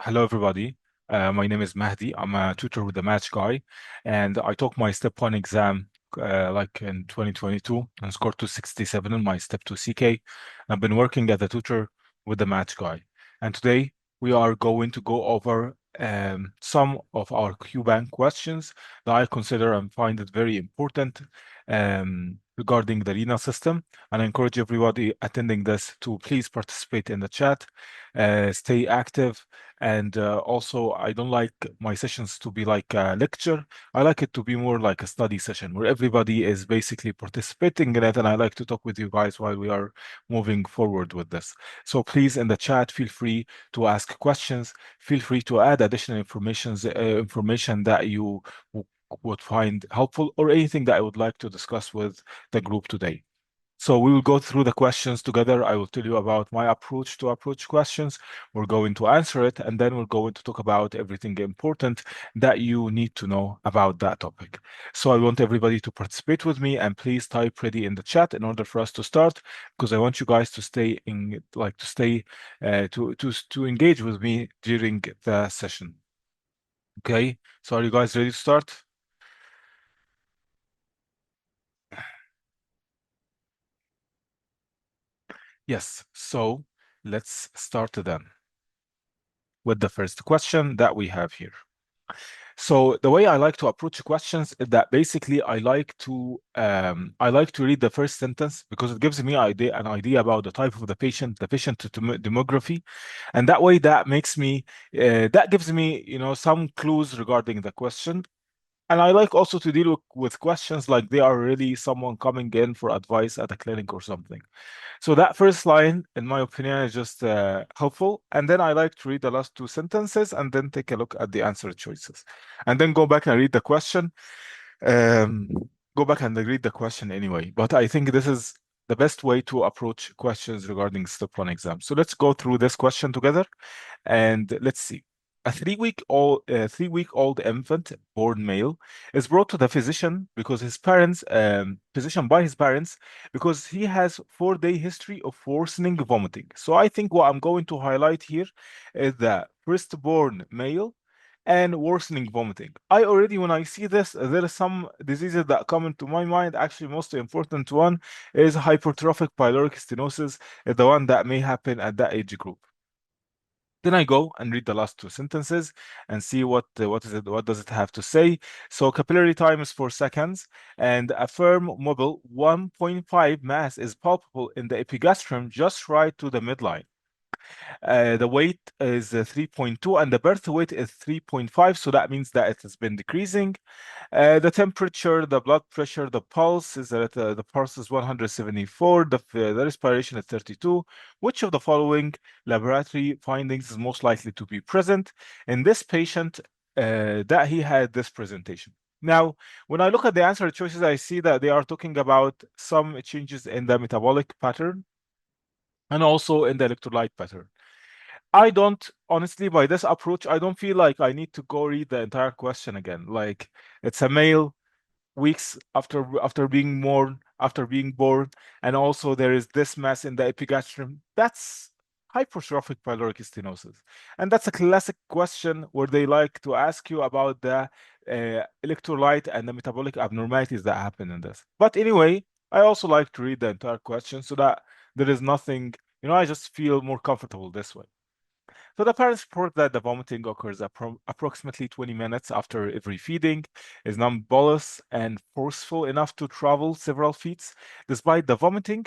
Hello, everybody. My name is Mahdi. I'm a tutor with the MatchGuy, and I took my Step 1 exam like in 2022 and scored 267 in my Step 2 CK. I've been working as a tutor with the MatchGuy, and today we are going to go over some of our QBank questions that I consider and find it very important regarding the renal system. And I encourage everybody attending this to please participate in the chat, stay active. And also, I don't like my sessions to be like a lecture. I like it to be more like a study session where everybody is basically participating in it. And I like to talk with you guys while we are moving forward with this. So please, in the chat, feel free to ask questions. Feel free to add additional information that you would find helpful or anything that I would like to discuss with the group today. So we will go through the questions together. I will tell you about my approach to approach questions. We're going to answer it, and then we're going to talk about everything important that you need to know about that topic. So I want everybody to participate with me, and please type ready in the chat in order for us to start, because I want you guys to stay in, like to stay to engage with me during the session. Okay. So are you guys ready to start? Yes. So let's start then with the first question that we have here. So the way I like to approach questions is that basically I like to read the first sentence because it gives me an idea about the type of the patient demography, and that way that makes me that gives me some clues regarding the question. And I like also to deal with questions like they are really someone coming in for advice at a clinic or something. So that first line, in my opinion, is just helpful. And then I like to read the last two sentences and then take a look at the answer choices. And then go back and read the question. Um, Go back and read the question anyway. But I think this is the best way to approach questions regarding step one exam. So let's go through this question together and let's see. A 3-week old infant, born male, is brought to the physician because physician by his parents, because he has 4-day history of worsening vomiting. So I think what I'm going to highlight here is the firstborn male and worsening vomiting. When I see this, there are some diseases that come into my mind. Actually, most important one is hypertrophic pyloric stenosis, the one that may happen at that age group. Then I go and read the last two sentences and see what does it have to say. So capillary time is 4 seconds, and a firm mobile 1.5 mass is palpable in the epigastrium just right to the midline. The weight is 3.2 and the birth weight is 3.5, so that means that it has been decreasing. The temperature, the blood pressure, the pulse is the pulse is 174, the respiration is 32. Which of the following laboratory findings is most likely to be present in this patient that he had this presentation? Now, when I look at the answer choices, I see that they are talking about some changes in the metabolic pattern and also in the electrolyte pattern. I don't honestly, by this approach, I don't feel like I need to go read the entire question again. Like it's a male weeks after being born, and also there is this mass in the epigastrium. That's hypertrophic pyloric stenosis, and that's a classic question where they like to ask you about the electrolyte and the metabolic abnormalities that happen in this. But anyway, I also like to read the entire question so that there is nothing, I just feel more comfortable this way. So the parents report that the vomiting occurs approximately 20 minutes after every feeding, is non-bolus and forceful enough to travel several feet. Despite the vomiting,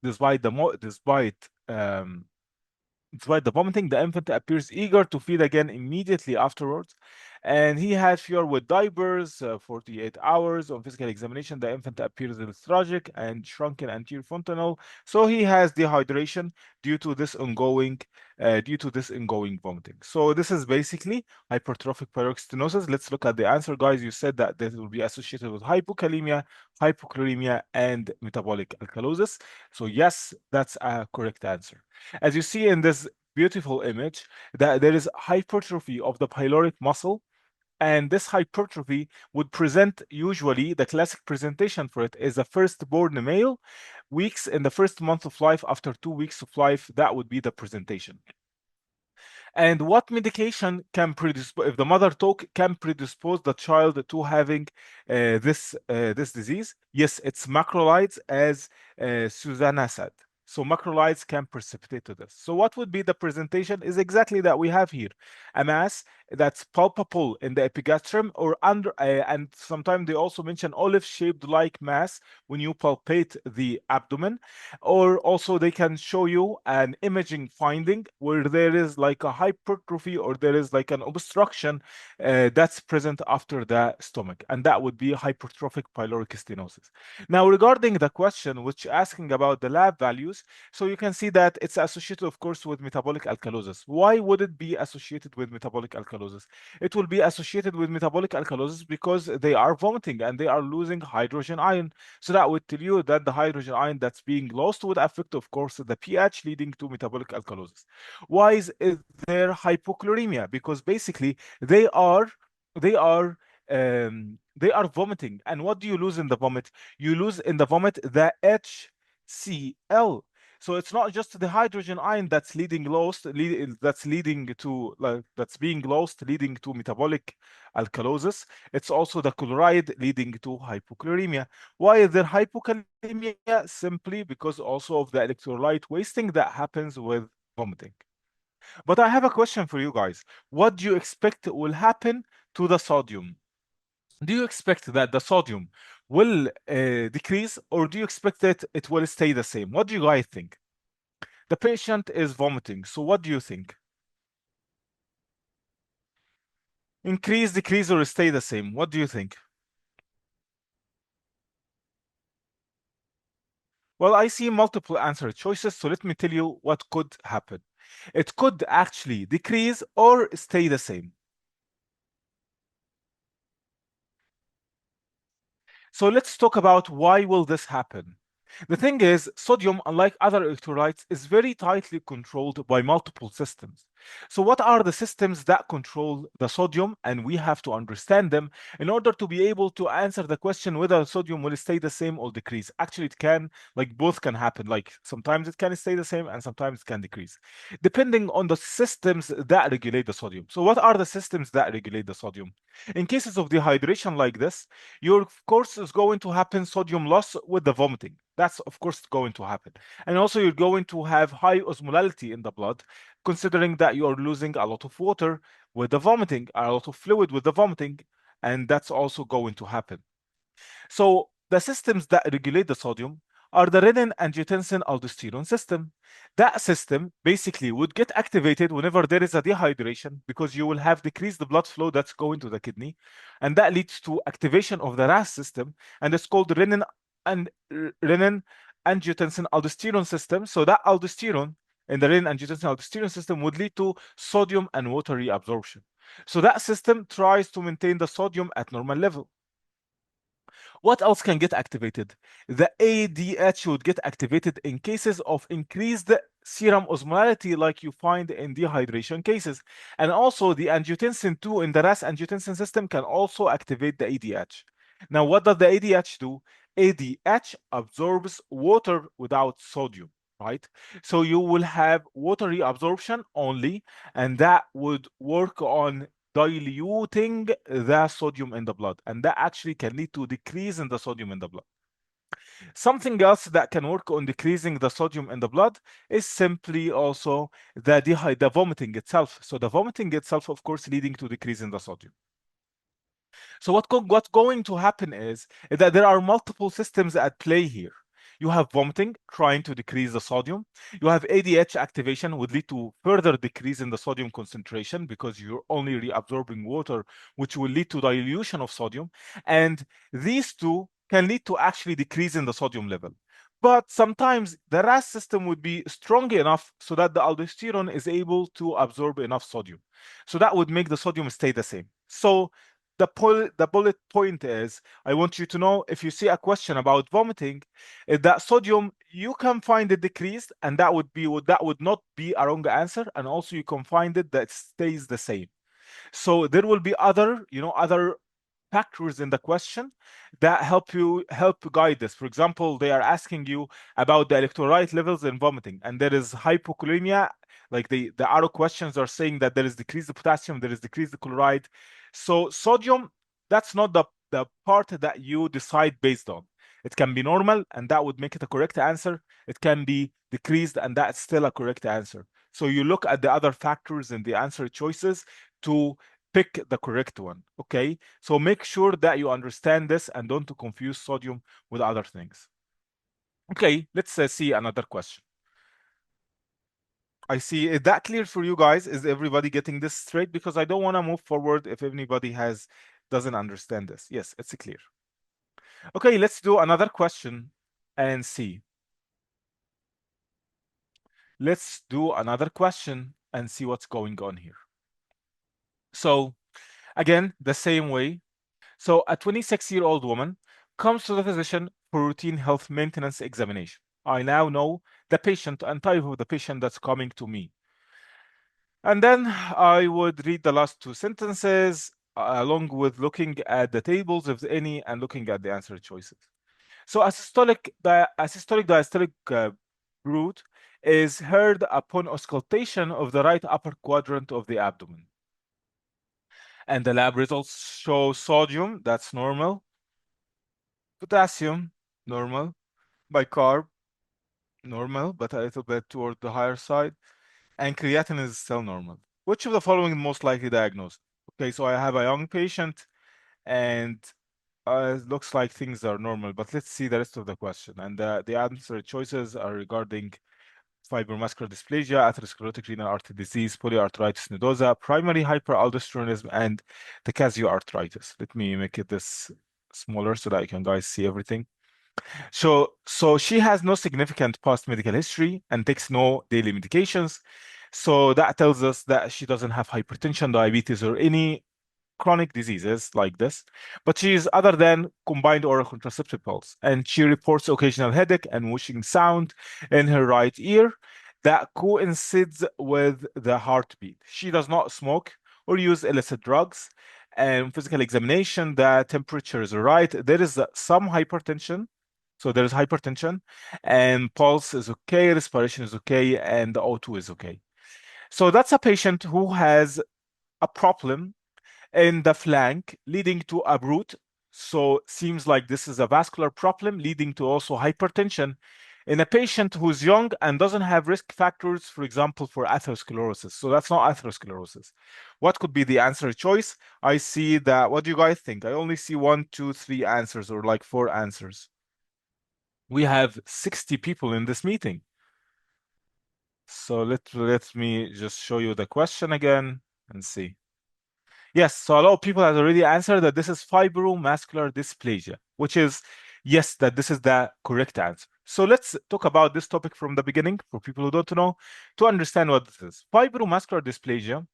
despite the mo despite the vomiting, the infant appears eager to feed again immediately afterwards. And he had fever with diapers, 48 hours. On physical examination, the infant appears lethargic and shrunken anterior fontanelle. So he has dehydration due to this ongoing vomiting. So this is basically hypertrophic pyloric stenosis. Let's look at the answer, guys. You said that this will be associated with hypokalemia, hypochloremia, and metabolic alkalosis. So yes, that's a correct answer. As you see in this beautiful image, that there is hypertrophy of the pyloric muscle, and this hypertrophy would present, usually the classic presentation for it is a firstborn male, weeks in the first month of life. After 2 weeks of life, that would be the presentation. And what medication can predispose, if the mother talk, can predispose the child to having this disease? Yes, it's macrolides, as Susanna said. So macrolides can precipitate to this. So what would be the presentation is exactly that we have here. A mass that's palpable in the epigastrium or under, and sometimes they also mention olive-shaped like mass when you palpate the abdomen. Or also they can show you an imaging finding where there is like a hypertrophy or there is like an obstruction that's present after the stomach, and that would be hypertrophic pyloric stenosis. Now, regarding the question which asking about the lab values, so you can see that it's associated, of course, with metabolic alkalosis. Why would it be associated with metabolic alkalosis? It will be associated with metabolic alkalosis because they are vomiting and they are losing hydrogen ion. So that would tell you that the hydrogen ion that's being lost would affect, of course, the pH, leading to metabolic alkalosis. Why is there hypochloremia? Because basically they are vomiting. And what do you lose in the vomit? You lose in the vomit the HCl. So it's not just the hydrogen ion that's that's being lost, leading to metabolic alkalosis. It's also the chloride leading to hypochloremia. Why is there hypokalemia? Simply because also of the electrolyte wasting that happens with vomiting. But I have a question for you guys. What do you expect will happen to the sodium? Do you expect that the sodium will decrease, or do you expect that it will stay the same? What do you guys think? The patient is vomiting, so what do you think? Increase, decrease, or stay the same? What do you think? Well, I see multiple answer choices, so let me tell you what could happen. It could actually decrease or stay the same. So let's talk about why will this happen. The thing is, sodium, unlike other electrolytes, is very tightly controlled by multiple systems. So what are the systems that control the sodium? And we have to understand them in order to be able to answer the question whether sodium will stay the same or decrease. Actually, it can, like both can happen. Like sometimes it can stay the same and sometimes it can decrease, depending on the systems that regulate the sodium. So what are the systems that regulate the sodium? In cases of dehydration like this, your course is going to happen sodium loss with the vomiting. That's of course going to happen. And also you're going to have high osmolality in the blood, considering that you are losing a lot of water with the vomiting, a lot of fluid with the vomiting, and that's also going to happen. So the systems that regulate the sodium are the renin angiotensin aldosterone system. That system basically would get activated whenever there is a dehydration because you will have decreased the blood flow that's going to the kidney, and that leads to activation of the RAS system, and it's called renin angiotensin aldosterone system. So that aldosterone in the renin angiotensin aldosterone system would lead to sodium and water reabsorption. So that system tries to maintain the sodium at normal level. What else can get activated? The ADH would get activated in cases of increased serum osmolality, like you find in dehydration cases. And also the angiotensin 2 in the RAS angiotensin system can also activate the ADH. Now, what does the ADH do? ADH absorbs water without sodium, right? So you will have water reabsorption only, and that would work on diluting the sodium in the blood, and that actually can lead to decrease in the sodium in the blood. Something else that can work on decreasing the sodium in the blood is simply also the vomiting itself. So the vomiting itself, of course, leading to decrease in the sodium. So what's going to happen is that there are multiple systems at play here. You have vomiting trying to decrease the sodium. You have ADH activation would lead to further decrease in the sodium concentration because you're only reabsorbing water, which will lead to dilution of sodium. And these two can lead to actually decrease in the sodium level. But sometimes the RAS system would be strong enough so that the aldosterone is able to absorb enough sodium. So that would make the sodium stay the same. So the bullet point is, I want you to know, if you see a question about vomiting, that sodium, you can find it decreased, and that would not be a wrong answer. And also you can find it that stays the same. So there will be other factors in the question that help guide this. For example, they are asking you about the electrolyte levels in vomiting, and there is hypokalemia Like the arrow questions are saying that there is decreased potassium, there is decreased chloride. So sodium, that's not the part that you decide based on. It can be normal, and that would make it a correct answer. It can be decreased, and that's still a correct answer. So you look at the other factors in the answer choices to pick the correct one. Okay. So make sure that you understand this and don't confuse sodium with other things. Okay. Let's see another question. I see. Is that clear for you guys? Is everybody getting this straight? Because I don't want to move forward if anybody doesn't understand this. Yes, it's clear. Okay, let's do another question and see. Let's do another question and see what's going on here. So again, the same way. So a 26-year-old woman comes to the physician for routine health maintenance examination. I now know the patient and type of the patient that's coming to me. And then I would read the last two sentences along with looking at the tables, if any, and looking at the answer choices. So asystolic diastolic root is heard upon auscultation of the right upper quadrant of the abdomen. And the lab results show sodium, that's normal, potassium, normal, bicarb, normal, but a little bit toward the higher side, and creatinine is still normal. Which of the following is most likely diagnosed? Okay, so I have a young patient, and it looks like things are normal, but let's see the rest of the question. And the answer choices are regarding fibromuscular dysplasia, atherosclerotic renal artery disease, polyarteritis nodosa, primary hyperaldosteronism, and the arthritis. Let me make it this smaller so that you can guys see everything. So she has no significant past medical history and takes no daily medications. So that tells us that she doesn't have hypertension, diabetes, or any chronic diseases like this, but she is other than combined oral contraceptive pills, and she reports occasional headache and whooshing sound in her right ear that coincides with the heartbeat. She does not smoke or use illicit drugs, and physical examination, the temperature is right. There is some hypertension. So there is hypertension, and pulse is okay, respiration is okay, and the O2 is okay. So that's a patient who has a problem in the flank leading to a root. So seems like this is a vascular problem leading to also hypertension in a patient who's young and doesn't have risk factors, for example, for atherosclerosis. So that's not atherosclerosis. What could be the answer choice? I see that. What do you guys think? I only see 1, 2, 3 answers, or like 4 answers. We have 60 people in this meeting. So let me just show you the question again and see. Yes, so a lot of people have already answered that this is fibromuscular dysplasia, which is yes, that this is the correct answer. So let's talk about this topic from the beginning for people who don't know to understand what this is. Fibromuscular dysplasia,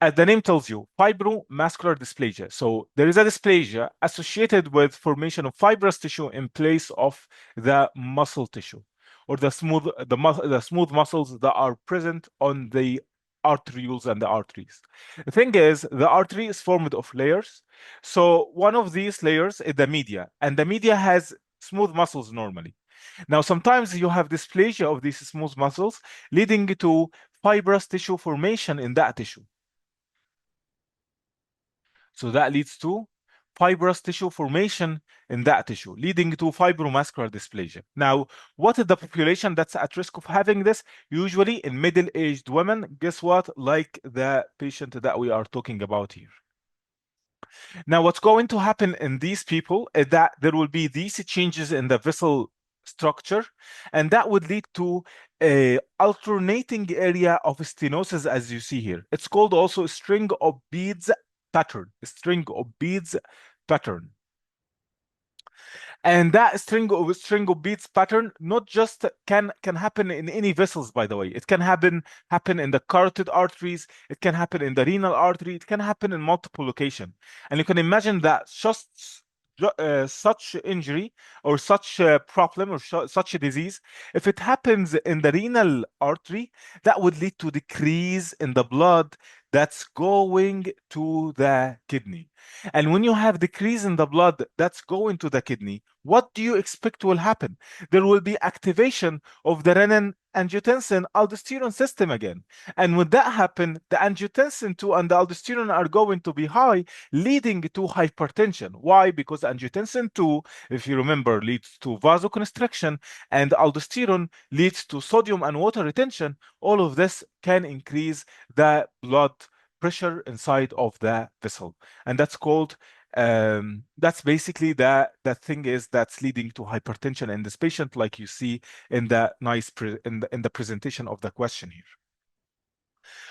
as the name tells you, fibromuscular dysplasia. So there is a dysplasia associated with formation of fibrous tissue in place of the muscle tissue, or the smooth muscles that are present on the arterioles and the arteries. The thing is, the artery is formed of layers. So one of these layers is the media, and the media has smooth muscles normally. Now, sometimes you have dysplasia of these smooth muscles, leading to fibrous tissue formation in that tissue. So that leads to fibrous tissue formation in that tissue, leading to fibromuscular dysplasia. Now, what is the population that's at risk of having this? Usually in middle-aged women. Guess what? Like the patient that we are talking about here. Now, what's going to happen in these people is that there will be these changes in the vessel structure, and that would lead to a alternating area of stenosis, as you see here. It's called also string of beads pattern, string of beads pattern. And that string of beads pattern not just can happen in any vessels, by the way. It can happen in the carotid arteries, it can happen in the renal artery, it can happen in multiple locations. And you can imagine that just such injury or such a problem or such a disease, if it happens in the renal artery, that would lead to decrease in the blood that's going to the kidney. And when you have decrease in the blood that's going to the kidney, what do you expect will happen? There will be activation of the renin angiotensin aldosterone system again. And when that happen, the angiotensin 2 and the aldosterone are going to be high, leading to hypertension. Why? Because angiotensin 2, if you remember, leads to vasoconstriction, and aldosterone leads to sodium and water retention. All of this can increase the blood pressure inside of the vessel, and that's called that's basically the thing is that's leading to hypertension in this patient, like you see in the in the presentation of the question here.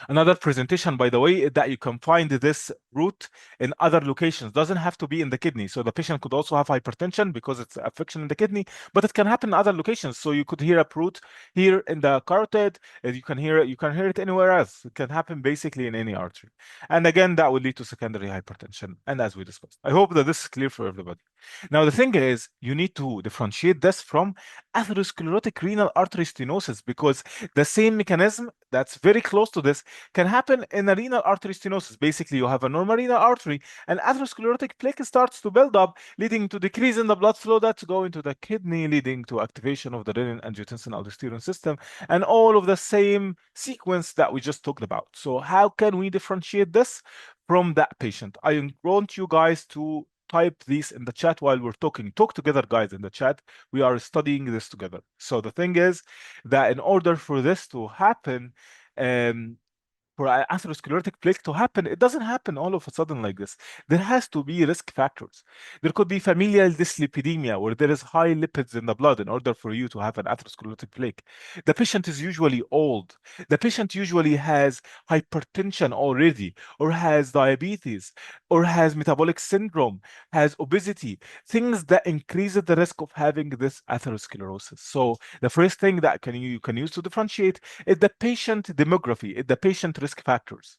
Another presentation, by the way, is that you can find this root in other locations. Doesn't have to be in the kidney. So the patient could also have hypertension because it's affection in the kidney, but it can happen in other locations. So you could hear a root here in the carotid, and you can hear it anywhere else. It can happen basically in any artery. And again, that will lead to secondary hypertension. And as we discussed, I hope that this is clear for everybody. Now, the thing is, you need to differentiate this from atherosclerotic renal artery stenosis, because the same mechanism that's very close to this can happen in a renal artery stenosis. Basically, you have a normal renal artery, and atherosclerotic plaque starts to build up, leading to decrease in the blood flow that's going to the kidney, leading to activation of the renin angiotensin aldosterone system, and all of the same sequence that we just talked about. So how can we differentiate this from that patient? I want you guys to type these in the chat while we're talking. Talk together, guys, in the chat. We are studying this together. So the thing is that in order for this to happen, um, for atherosclerotic plaque to happen, it doesn't happen all of a sudden like this. There has to be risk factors. There could be familial dyslipidemia, where there is high lipids in the blood in order for you to have an atherosclerotic plaque. The patient is usually old. The patient usually has hypertension already, or has diabetes, or has metabolic syndrome, has obesity, things that increase the risk of having this atherosclerosis. So the first thing that you can use to differentiate is the patient demography, is the patient risk factors.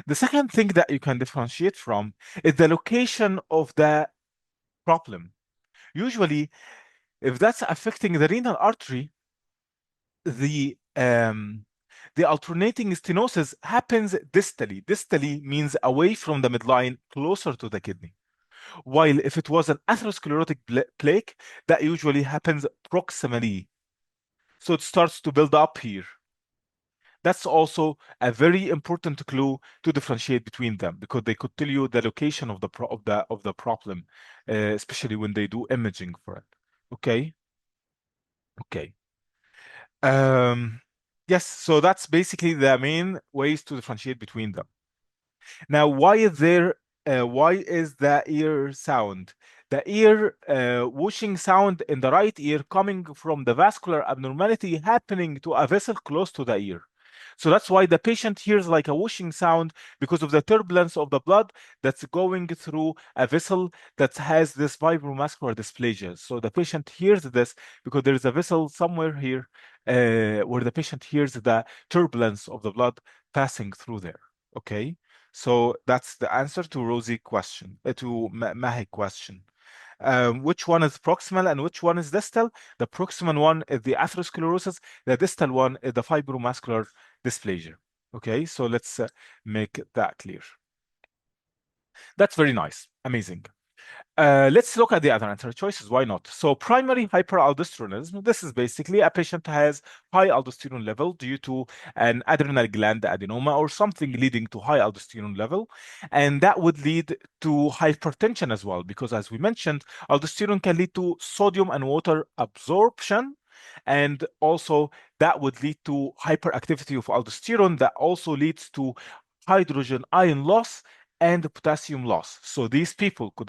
The second thing that you can differentiate from is the location of the problem. Usually, if that's affecting the renal artery, the alternating stenosis happens distally. Distally means away from the midline, closer to the kidney. While if it was an atherosclerotic plaque, that usually happens proximally. So it starts to build up here. That's also a very important clue to differentiate between them, because they could tell you the location of the problem, especially when they do imaging for it. Okay. Okay. Um, yes. So that's basically the main ways to differentiate between them. Now, why is the ear sound? The ear whooshing sound in the right ear coming from the vascular abnormality happening to a vessel close to the ear. So that's why the patient hears like a whooshing sound, because of the turbulence of the blood that's going through a vessel that has this fibromuscular dysplasia. So the patient hears this because there is a vessel somewhere here where the patient hears the turbulence of the blood passing through there. Okay. So that's the answer to Rosie question, to Mahi question. Which one is proximal and which one is distal? The proximal one is the atherosclerosis. The distal one is the fibromuscular dysplasia. Okay, so let's make that clear. That's very nice. Amazing. Let's look at the other answer choices. Why not? So primary hyperaldosteronism, this is basically a patient has high aldosterone level due to an adrenal gland adenoma or something leading to high aldosterone level. And that would lead to hypertension as well, because as we mentioned, aldosterone can lead to sodium and water absorption. And also that would lead to hyperactivity of aldosterone that also leads to hydrogen ion loss and potassium loss. So these people will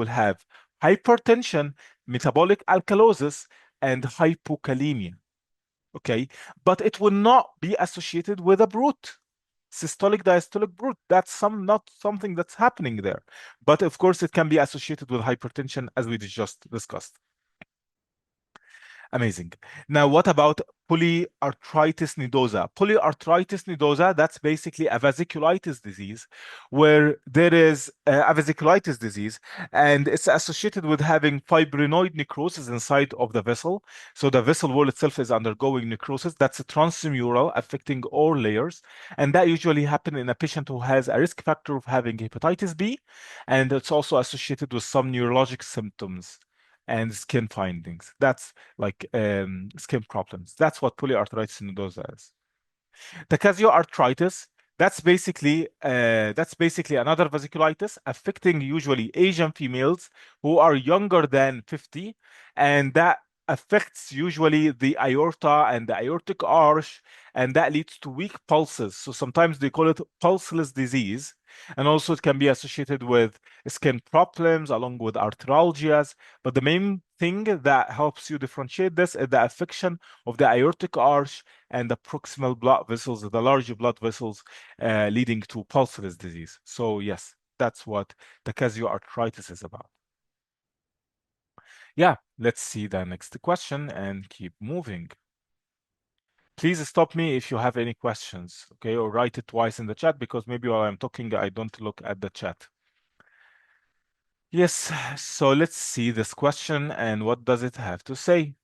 have hypertension, metabolic alkalosis, and hypokalemia. Okay, but it will not be associated with a brute. Systolic diastolic brute. That's not something that's happening there. But of course, it can be associated with hypertension, as we just discussed. Amazing. Now, what about polyarthritis nodosa? Polyarthritis nodosa, that's basically a vasculitis disease where there is a vasculitis disease and it's associated with having fibrinoid necrosis inside of the vessel. So the vessel wall itself is undergoing necrosis. That's a transmural affecting all layers. And that usually happens in a patient who has a risk factor of having hepatitis B. And it's also associated with some neurologic symptoms and skin findings. That's like skin problems. That's what polyarthritis nodosa is. Arthritis, that's basically another vasculitis affecting usually Asian females who are younger than 50, and that affects usually the aorta and the aortic arch, and that leads to weak pulses. So sometimes they call it pulseless disease, and also it can be associated with skin problems along with arthralgias. But the main thing that helps you differentiate this is the affection of the aortic arch and the proximal blood vessels, the large blood vessels, leading to pulseless disease. So yes, that's what the arthritis is about. Yeah, let's see the next question and keep moving. Please stop me if you have any questions, okay? Or write it twice in the chat because maybe while I'm talking, I don't look at the chat. Yes, so let's see this question and what does it have to say.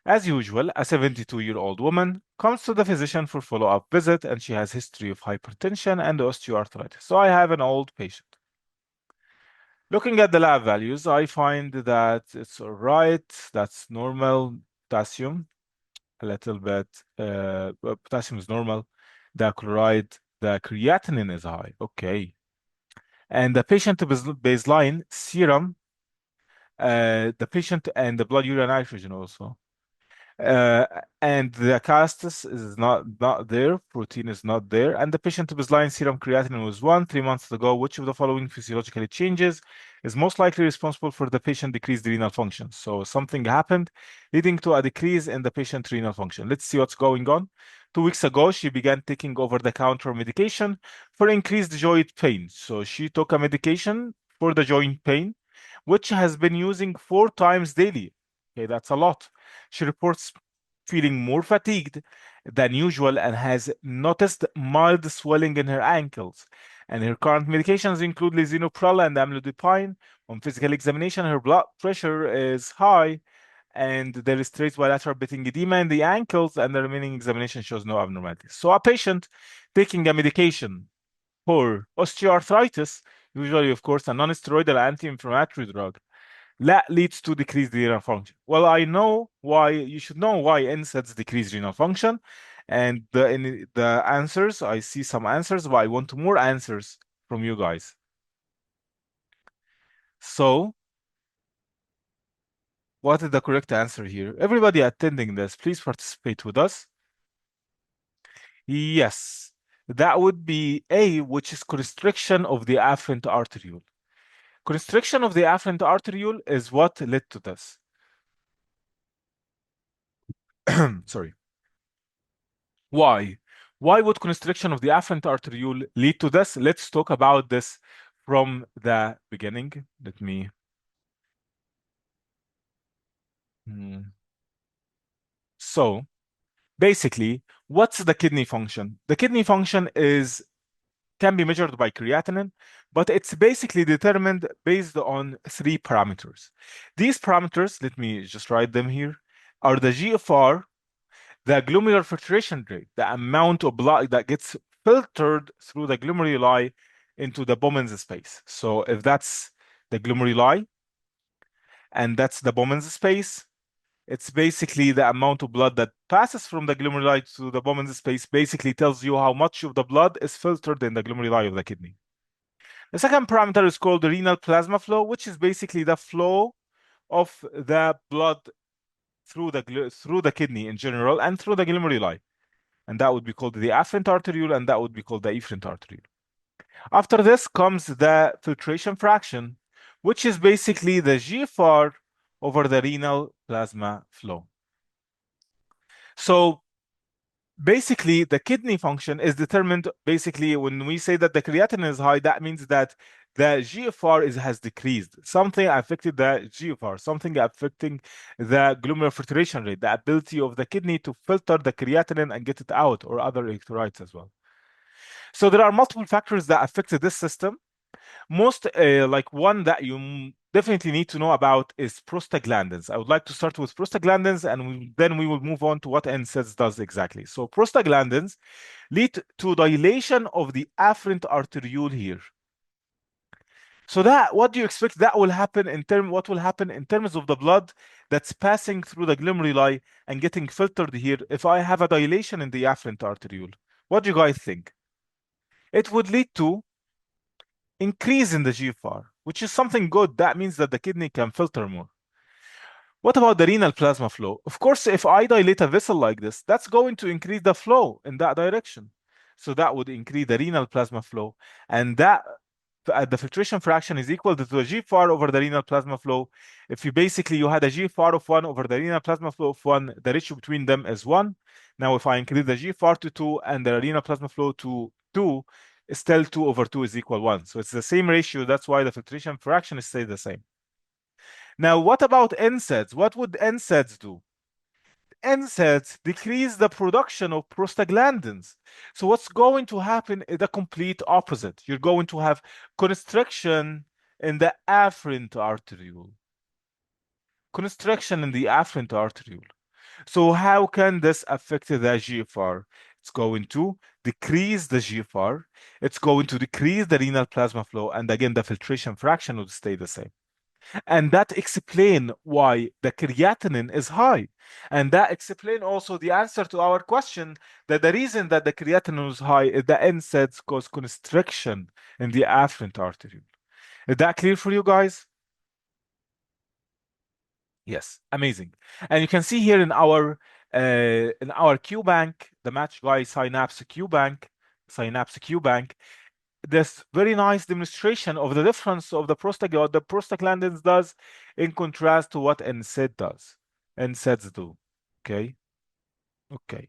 As usual, a 72-year-old woman comes to the physician for follow-up visit and she has history of hypertension and osteoarthritis. So I have an old patient. Looking at the lab values, I find that it's all right. That's normal potassium, a little bit. Potassium is normal. The chloride, the creatinine is high. Okay. And the patient baseline serum, the patient and the blood urea nitrogen also. Uh, and the castus is not there, protein is not there, and the patient baseline serum creatinine was 3 months ago. Which of the following physiologically changes is most likely responsible for the patient decreased renal function? So something happened leading to a decrease in the patient renal function. Let's see what's going on. 2 weeks ago, she began taking over-the-counter medication for increased joint pain. So she took a medication for the joint pain, which has been using 4 times daily. Okay, that's a lot. She reports feeling more fatigued than usual and has noticed mild swelling in her ankles. And her current medications include lisinopril and amlodipine. On physical examination, her blood pressure is high and there is trace bilateral beating edema in the ankles, and the remaining examination shows no abnormalities. So a patient taking a medication for osteoarthritis, usually, of course, a non-steroidal anti-inflammatory drug, that leads to decreased renal function. Well, I know why. You should know why NSAIDs decrease renal function, and in the answers, I see some answers, but I want more answers from you guys. So, what is the correct answer here? Everybody attending this, please participate with us. Yes, that would be A, which is constriction of the afferent arteriole. Constriction of the afferent arteriole is what led to this. Sorry. Why? Why would constriction of the afferent arteriole lead to this? Let's talk about this from the beginning. Let me. Hmm. So, basically, what's the kidney function? The kidney function is can be measured by creatinine, but it's basically determined based on 3 parameters. These parameters, let me just write them here, are the GFR, the glomerular filtration rate, the amount of blood that gets filtered through the glomeruli into the Bowman's space. So if that's the glomeruli and that's the Bowman's space, it's basically the amount of blood that passes from the glomeruli to the Bowman's space basically tells you how much of the blood is filtered in the glomeruli of the kidney. The second parameter is called the renal plasma flow, which is basically the flow of the blood through the kidney in general and through the glomeruli. And that would be called the afferent arteriole, and that would be called the efferent arteriole. After this comes the filtration fraction, which is basically the GFR over the renal plasma flow. So basically, the kidney function is determined basically when we say that the creatinine is high, that means that the GFR has decreased. Something affected the GFR, something affecting the glomerular filtration rate, the ability of the kidney to filter the creatinine and get it out, or other electrolytes as well. So there are multiple factors that affect this system. Most like one that you definitely need to know about is prostaglandins. I would like to start with prostaglandins, and then we will move on to what NSAIDs does exactly. So prostaglandins lead to dilation of the afferent arteriole here. So that, what do you expect that will happen what will happen in terms of the blood that's passing through the glomeruli and getting filtered here if I have a dilation in the afferent arteriole? What do you guys think? It would lead to increase in the GFR, which is something good. That means that the kidney can filter more. What about the renal plasma flow? Of course, if I dilate a vessel like this, that's going to increase the flow in that direction. So that would increase the renal plasma flow. And that the filtration fraction is equal to the GFR over the renal plasma flow. If you had a GFR of 1 over the renal plasma flow of 1, the ratio between them is 1. Now, if I increase the GFR to 2 and the renal plasma flow to 2, still 2 over 2 is equal 1. So it's the same ratio. That's why the filtration fraction stays the same. Now, what about NSAIDs? What would NSAIDs do? NSAIDs decrease the production of prostaglandins. So what's going to happen is the complete opposite. You're going to have constriction in the afferent arteriole. Constriction in the afferent arteriole. So how can this affect the GFR? It's going to decrease the GFR. It's going to decrease the renal plasma flow. And again, the filtration fraction will stay the same. And that explain why the creatinine is high. And that explain also the answer to our question that the reason that the creatinine is high is the NSAIDs cause constriction in the afferent arteriole. Is that clear for you guys? Yes, amazing. And you can see here in our QBank, the MatchGuy Synapse QBank, this very nice demonstration of the difference of the prostaglandins does in contrast to what NSAID does. NSAIDs do. Okay. Okay.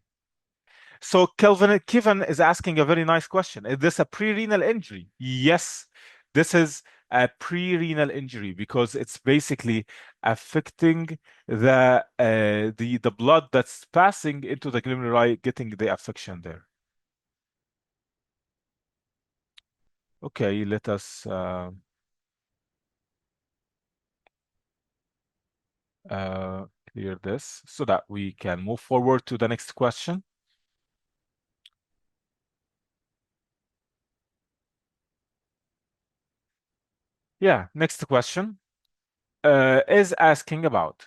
So Kevin is asking a very nice question. Is this a pre-renal injury? Yes, this is a pre-renal injury because it's basically affecting the blood that's passing into the glomeruli, getting the affection there. Okay, let us uh, clear this so that we can move forward to the next question. Yeah, next question is asking about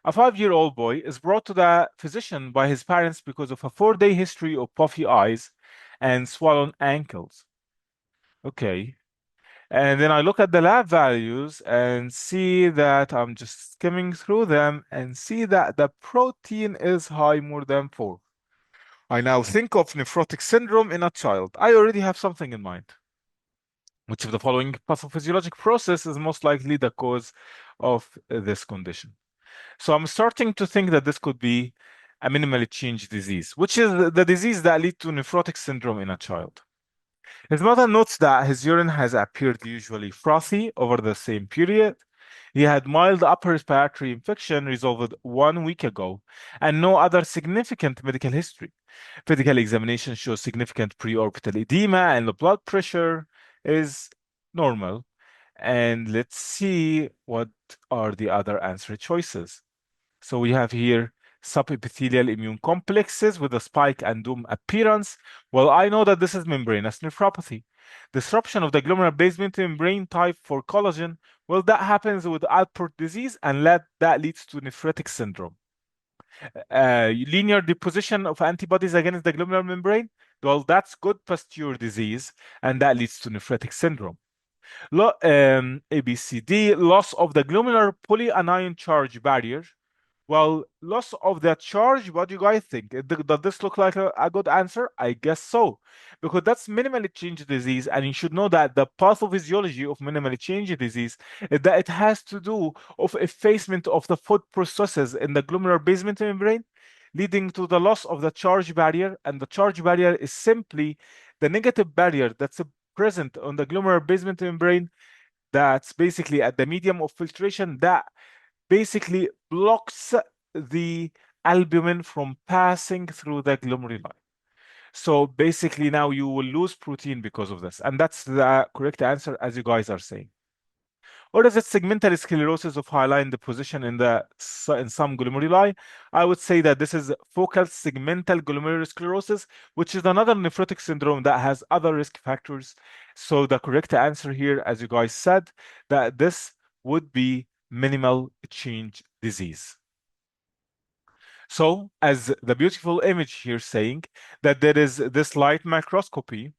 a 5-year-old boy is brought to the physician by his parents because of a 4-day history of puffy eyes and swollen ankles. Okay. And then I look at the lab values and see that I'm just skimming through them and see that the protein is high more than 4. I now think of nephrotic syndrome in a child. I already have something in mind. Which of the following pathophysiologic process is most likely the cause of this condition? So I'm starting to think that this could be a minimally changed disease, which is the disease that leads to nephrotic syndrome in a child. His mother notes that his urine has appeared usually frothy over the same period. He had mild upper respiratory infection resolved 1 week ago and no other significant medical history. Physical examination shows significant preorbital edema and the blood pressure is normal. And let's see what are the other answer choices. So we have here subepithelial immune complexes with a spike and dome appearance. Well, I know that this is membranous nephropathy. Disruption of the glomerular basement membrane type for collagen. Well, that happens with Alport disease and that leads to nephrotic syndrome. Linear deposition of antibodies against the glomerular membrane. Well, that's good Pasteur disease and that leads to nephrotic syndrome. ABCD, loss of the glomerular polyanion charge barrier. Well, loss of that charge, what do you guys think? Does this look like a good answer? I guess so, because that's minimally changed disease, and you should know that the pathophysiology of minimally changed disease is that it has to do of effacement of the food processes in the glomerular basement membrane, leading to the loss of the charge barrier, and the charge barrier is simply the negative barrier that's present on the glomerular basement membrane that's basically at the medium of filtration that basically blocks the albumin from passing through the glomeruli. So basically now you will lose protein because of this. And that's the correct answer as you guys are saying. Or is it segmental sclerosis of hyaline deposition in some glomeruli? I would say that this is focal segmental glomerulosclerosis, which is another nephrotic syndrome that has other risk factors. So the correct answer here, as you guys said, that this would be minimal change disease. So, as the beautiful image here saying that there is this light microscopy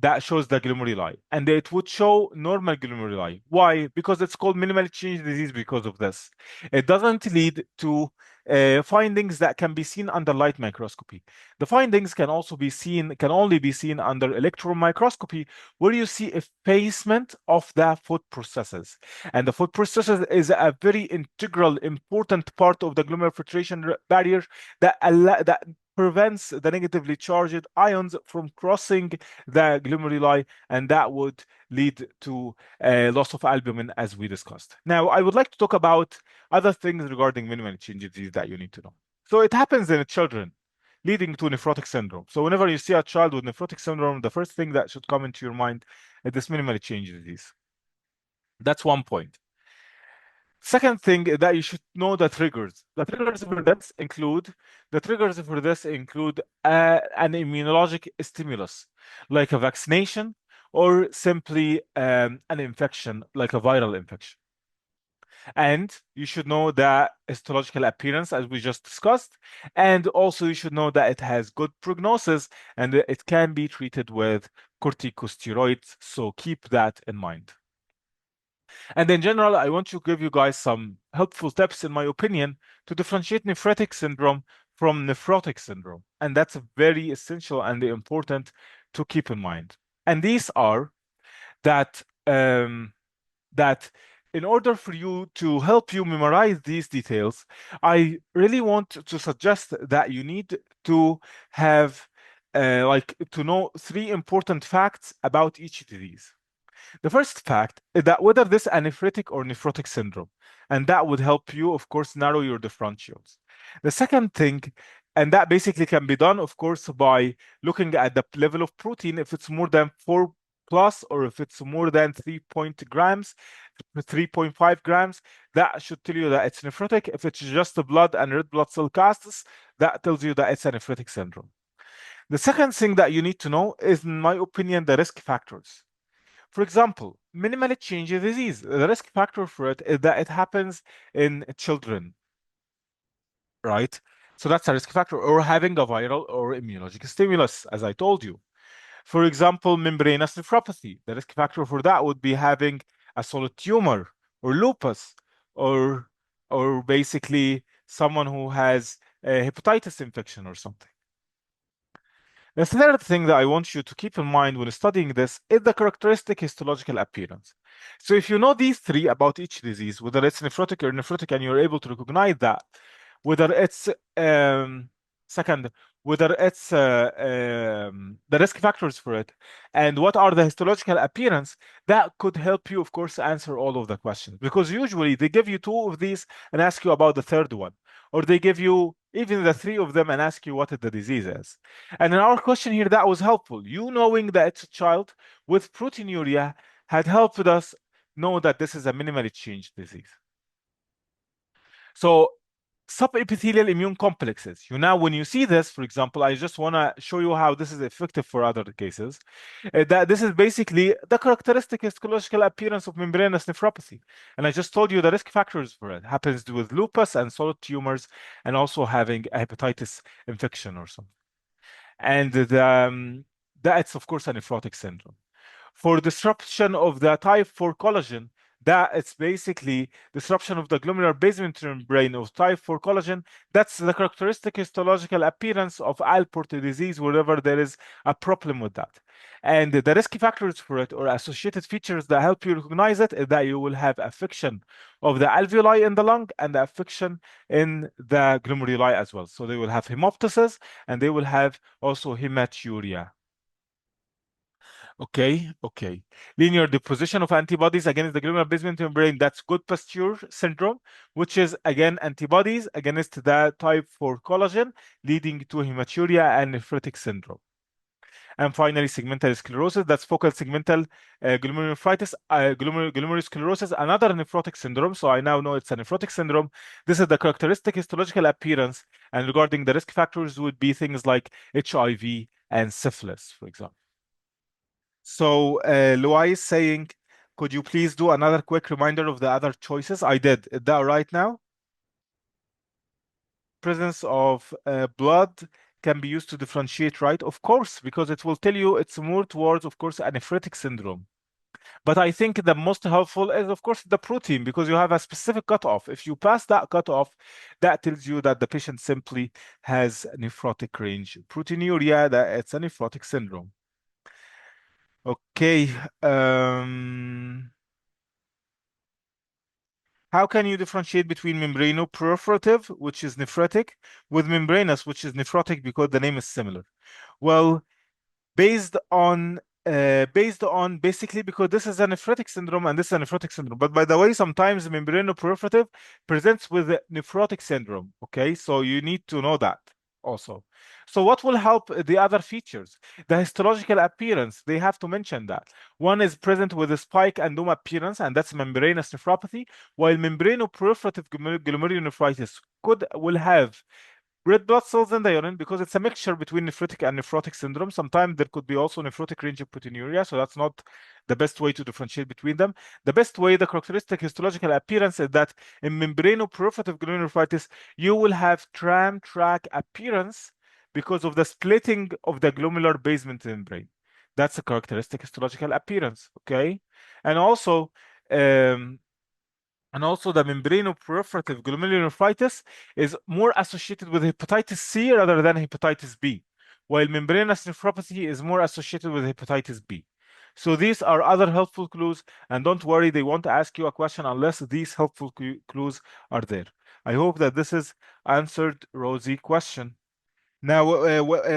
that shows the glomeruli, and it would show normal glomeruli. Why? Because it's called minimally changed disease because of this. It doesn't lead to findings that can be seen under light microscopy. The findings can only be seen under electron microscopy, where you see effacement of the food processes. And the food processes is a very integral, important part of the glomerular filtration barrier that prevents the negatively charged ions from crossing the glomeruli, and that would lead to loss of albumin, as we discussed. Now, I would like to talk about other things regarding minimally changed disease that you need to know. So it happens in children, leading to nephrotic syndrome. So whenever you see a child with nephrotic syndrome, the first thing that should come into your mind is this minimally changed disease. That's one point. Second thing that you should know the triggers. The triggers for this include an immunologic stimulus, like a vaccination, or simply an infection, like a viral infection. And you should know the histological appearance, as we just discussed. And also you should know that it has good prognosis and it can be treated with corticosteroids. So keep that in mind. And in general, I want to give you guys some helpful tips, in my opinion, to differentiate nephrotic syndrome from nephrotic syndrome. And that's very essential and important to keep in mind. And these are that that in order for you to help you memorize these details, I really want to suggest that you need to have like to know three important facts about each disease. The first fact is that whether this is a nephritic or nephrotic syndrome, and that would help you, of course, narrow your differentials. The second thing, and that basically can be done, of course, by looking at the level of protein, if it's more than 4 plus, or if it's more than 3.5 grams, that should tell you that it's nephrotic. If it's just the blood and red blood cell casts, that tells you that it's a nephritic syndrome. The second thing that you need to know is, in my opinion, the risk factors. For example, minimally change disease. The risk factor for it is that it happens in children, right? So that's a risk factor, or having a viral or immunologic stimulus, as I told you. For example, membranous nephropathy. The risk factor for that would be having a solid tumor or lupus, or basically someone who has a hepatitis infection or something. The third thing that I want you to keep in mind when studying this is the characteristic histological appearance. So if you know these three about each disease, whether it's nephrotic or nephrotic, and you're able to recognize that, whether it's second, whether it's the risk factors for it, and what are the histological appearance, that could help you, of course, answer all of the questions. Because usually they give you two of these and ask you about the third one, or they give you even the three of them and ask you what the disease is. And in our question here, that was helpful. You knowing that it's a child with proteinuria had helped us know that this is a minimally changed disease. So subepithelial immune complexes. When you see this, for example, I just want to show you how this is effective for other cases. That this is basically the characteristic histological appearance of membranous nephropathy. And I just told you the risk factors for it happens with lupus and solid tumors, and also having a hepatitis infection or something. And that's, of course, a nephrotic syndrome. For disruption of the type 4 collagen, that it's basically disruption of the glomerular basement membrane of type 4 collagen. That's the characteristic histological appearance of Alport disease wherever there is a problem with that. And the risk factors for it, or associated features that help you recognize it, is that you will have affection of the alveoli in the lung and the affection in the glomeruli as well. So they will have hemoptysis and they will have also hematuria. Okay. Linear deposition of antibodies against the glomerular basement membrane. That's good posture syndrome, which is again antibodies against the type 4 collagen, leading to hematuria and nephrotic syndrome. And finally, segmental sclerosis. That's focal segmental glomerulonephritis, glomerulosclerosis, another nephrotic syndrome. So I now know it's a nephrotic syndrome. This is the characteristic histological appearance. And regarding the risk factors would be things like HIV and syphilis, for example. So Luai is saying, could you please do another quick reminder of the other choices? I did. Is that right now? Presence of blood can be used to differentiate, right? Of course, because it will tell you it's more towards, of course, a nephritic syndrome. But I think the most helpful is, of course, the protein, because you have a specific cutoff. If you pass that cutoff, that tells you that the patient simply has nephrotic range proteinuria, that it's a nephrotic syndrome. Okay. How can you differentiate between membranoproliferative, which is nephrotic, with membranous, which is nephrotic because the name is similar? Well, based on basically because this is a nephrotic syndrome and this is a nephrotic syndrome. But by the way, sometimes membranoproliferative presents with a nephrotic syndrome. Okay, so you need to know that also. So what will help the other features? The histological appearance, they have to mention that. One is present with a spike and dome appearance, and that's membranous nephropathy, while membranoproliferative glomerulonephritis will have red blood cells in the urine because it's a mixture between nephritic and nephrotic syndrome. Sometimes there could be also nephrotic range of proteinuria, so that's not the best way to differentiate between them. The best way, the characteristic histological appearance, is that in membranoproliferative glomerulonephritis, you will have tram track appearance because of the splitting of the glomerular basement membrane. That's a characteristic histological appearance, okay? And also, um, the membranoproliferative glomerulonephritis is more associated with hepatitis C rather than hepatitis B, while membranous nephropathy is more associated with hepatitis B. So these are other helpful clues, and don't worry, they won't ask you a question unless these helpful clues are there. I hope that this has answered Rosie's question. Now,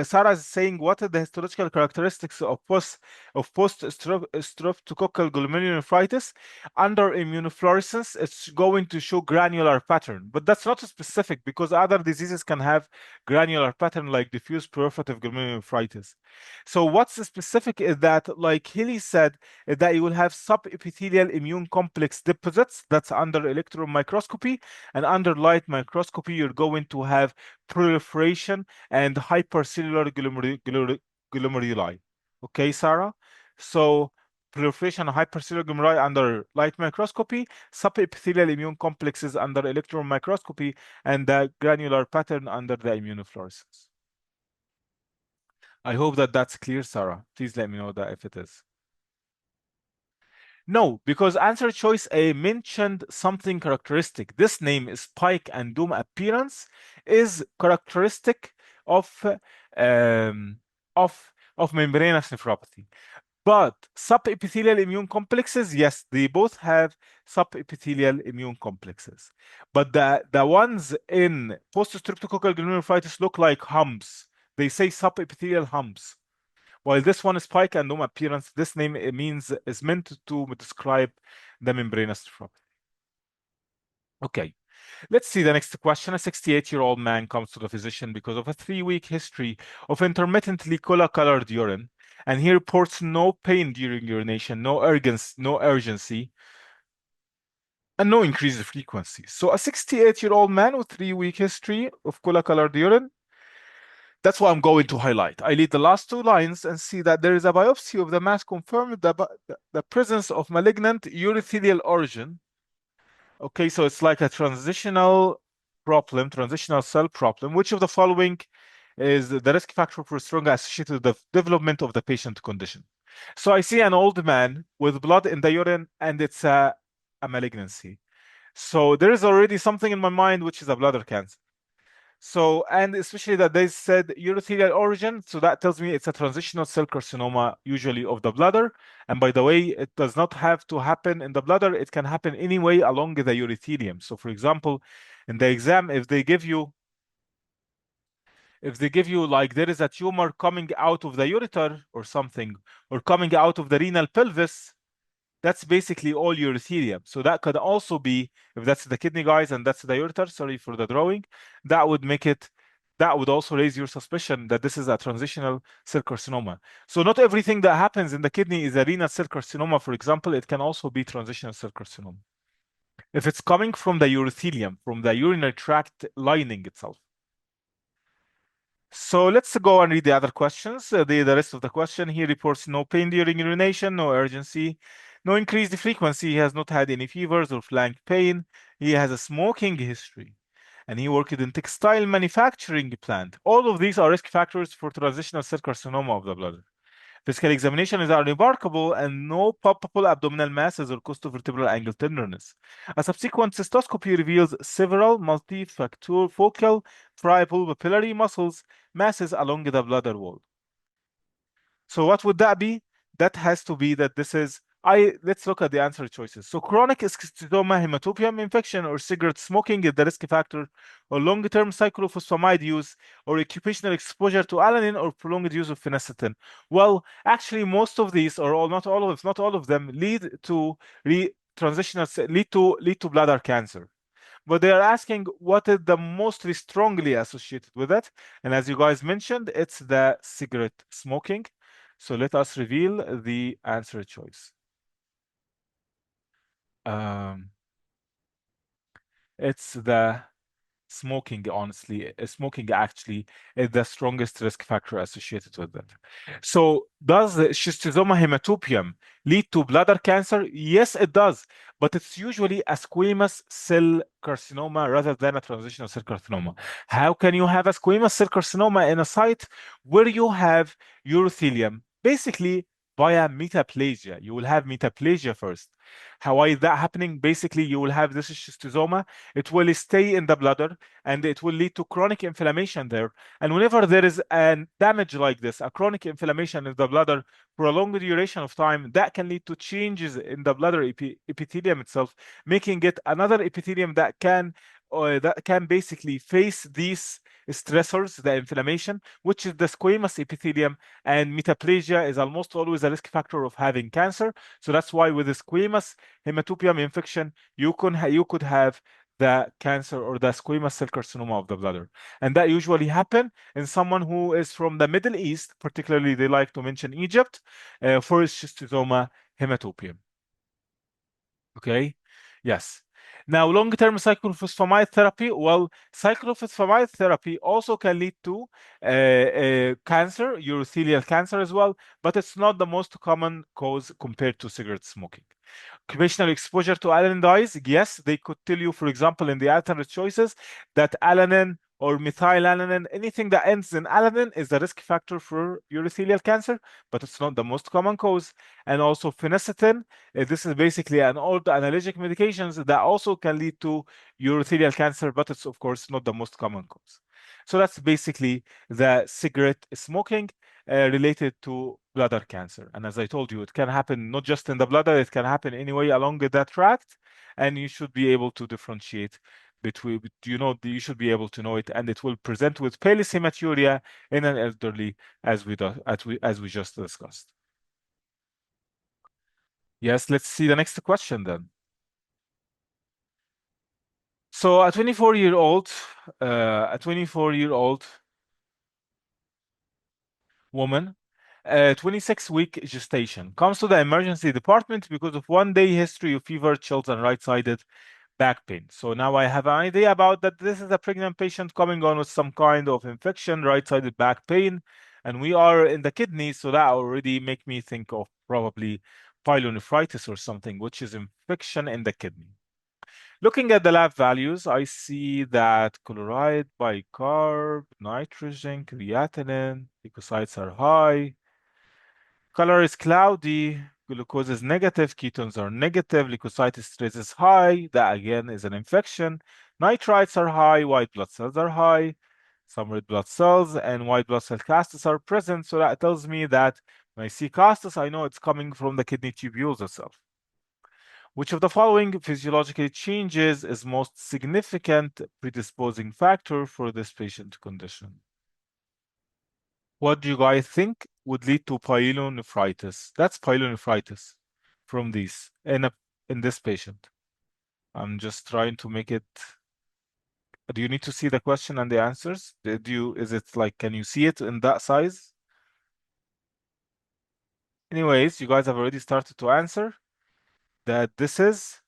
Sarah is saying, what are the histological characteristics of post-streptococcal glomerulonephritis? Under immunofluorescence, it's going to show granular pattern, but that's not specific because other diseases can have granular pattern like diffuse proliferative glomerulonephritis. So what's specific is that, like Hilly said, is that you will have subepithelial immune complex deposits that's under electron microscopy, and under light microscopy, you're going to have proliferation and hypercellular glomeruli. Okay, Sarah? So proliferation and hypercellular glomeruli under light microscopy, subepithelial immune complexes under electron microscopy, and the granular pattern under the immunofluorescence. I hope that that's clear, Sarah. Please let me know that if it is. No, because answer choice A mentioned something characteristic. This name is spike and dome appearance is characteristic of um, of membranous nephropathy. But subepithelial immune complexes, yes, they both have subepithelial immune complexes. But the ones in post-streptococcal glomerulonephritis look like humps. They say subepithelial humps. While this one is spike and dome appearance, this name is meant to describe the membranous nephropathy. Okay, let's see the next question. A 68-year-old man comes to the physician because of a 3-week history of intermittently cola-colored urine, and he reports no pain during urination, no urgency, and no increased frequency. So a 68-year-old man with 3-week history of cola-colored urine. That's what I'm going to highlight. I read the last 2 lines and see that there is a biopsy of the mass confirmed the presence of malignant urothelial origin. Okay, so it's like a transitional cell problem. Which of the following is the risk factor for strong associated with the development of the patient condition? So I see an old man with blood in the urine and it's a malignancy. So there is already something in my mind which is a bladder cancer. So, and especially that they said urothelial origin, so that tells me it's a transitional cell carcinoma, usually of the bladder. And by the way, it does not have to happen in the bladder, it can happen anyway along the urothelium. So, for example, in the exam, if they give you If they give you like there is a tumor coming out of the ureter or something, or coming out of the renal pelvis, that's basically all urothelium. So that could also be, if that's the kidney, guys, and that's the ureter, sorry for the drawing, that would make it, that would also raise your suspicion that this is a transitional cell carcinoma. So not everything that happens in the kidney is a renal cell carcinoma, for example. It can also be transitional cell carcinoma if it's coming from the urothelium, from the urinary tract lining itself. So let's go and read the other questions. The rest of the question, he reports no pain during urination, no urgency, no increased frequency. He has not had any fevers or flank pain. He has a smoking history, and he worked in textile manufacturing plant. All of these are risk factors for transitional cell carcinoma of the bladder. Physical examinations are remarkable and no palpable abdominal masses or costovertebral angle tenderness. A subsequent cystoscopy reveals several multifocal tripalpillary muscles masses along the bladder wall. So what would that be? That has to be that this is, let's look at the answer choices. So chronic schistoma hematopium infection or cigarette smoking is the risk factor, or long-term cyclophosphamide use, or occupational exposure to alanine, or prolonged use of phenacetin. Well, actually, most of these, or all, not all of, if not all of them, lead to lead to bladder cancer. But they are asking what is the most strongly associated with it. And as you guys mentioned, it's the cigarette smoking. So let us reveal the answer choice. Um, it's the smoking, honestly. Smoking actually is the strongest risk factor associated with that. So does the schistosoma hematopium lead to bladder cancer? Yes, it does, but it's usually a squamous cell carcinoma rather than a transitional cell carcinoma. How can you have a squamous cell carcinoma in a site where you have urothelium? Basically, via metaplasia. You will have metaplasia first. How is that happening? Basically, you will have this schistosoma. It will stay in the bladder and it will lead to chronic inflammation there. And whenever there is a damage like this, a chronic inflammation in the bladder for a longer duration of time, that can lead to changes in the bladder epithelium itself, making it another epithelium that can basically face these stressors, the inflammation, which is the squamous epithelium, and metaplasia is almost always a risk factor of having cancer. So that's why with the squamous hematopium infection, you could have the cancer or the squamous cell carcinoma of the bladder. And that usually happen in someone who is from the Middle East, particularly they like to mention Egypt, for schistosoma hematopium. Okay, yes. Now, long-term cyclophosphamide therapy. Well, cyclophosphamide therapy also can lead to cancer, urothelial cancer as well, but it's not the most common cause compared to cigarette smoking. Occupational exposure to alanine dyes, yes, they could tell you, for example, in the alternate choices, that alanine or methylalanine, anything that ends in alanine is a risk factor for urothelial cancer, but it's not the most common cause. And also phenacetin, this is basically an old analgesic medications that also can lead to urothelial cancer, but it's of course not the most common cause. So that's basically the cigarette smoking related to bladder cancer. And as I told you, it can happen not just in the bladder, it can happen anyway along that tract. And you should be able to differentiate between, you should be able to know it, and it will present with palest hematuria in an elderly as we just discussed. Yes, let's see the next question then. So a 24-year-old, a 24-year-old woman, 26-week gestation, comes to the emergency department because of 1 day history of fever, chills, and right-sided back pain. So now I have an idea about that this is a pregnant patient coming on with some kind of infection, right-sided back pain, and we are in the kidney, so that already make me think of probably pyelonephritis or something, which is infection in the kidney. Looking at the lab values, I see that chloride, bicarb, nitrogen, creatinine, leukocytes are high. Color is cloudy, glucose is negative, ketones are negative, leukocyte stress is high. That again is an infection. Nitrites are high, white blood cells are high. Some red blood cells and white blood cell castes are present. So that tells me that when I see castes, I know it's coming from the kidney tubules itself. Which of the following physiological changes is most significant predisposing factor for this patient condition? What do you guys think would lead to pyelonephritis? That's pyelonephritis from these in this patient. I'm just trying to make it. Do you need to see the question and the answers? Is it like, can you see it in that size? Anyways, you guys have already started to answer that this is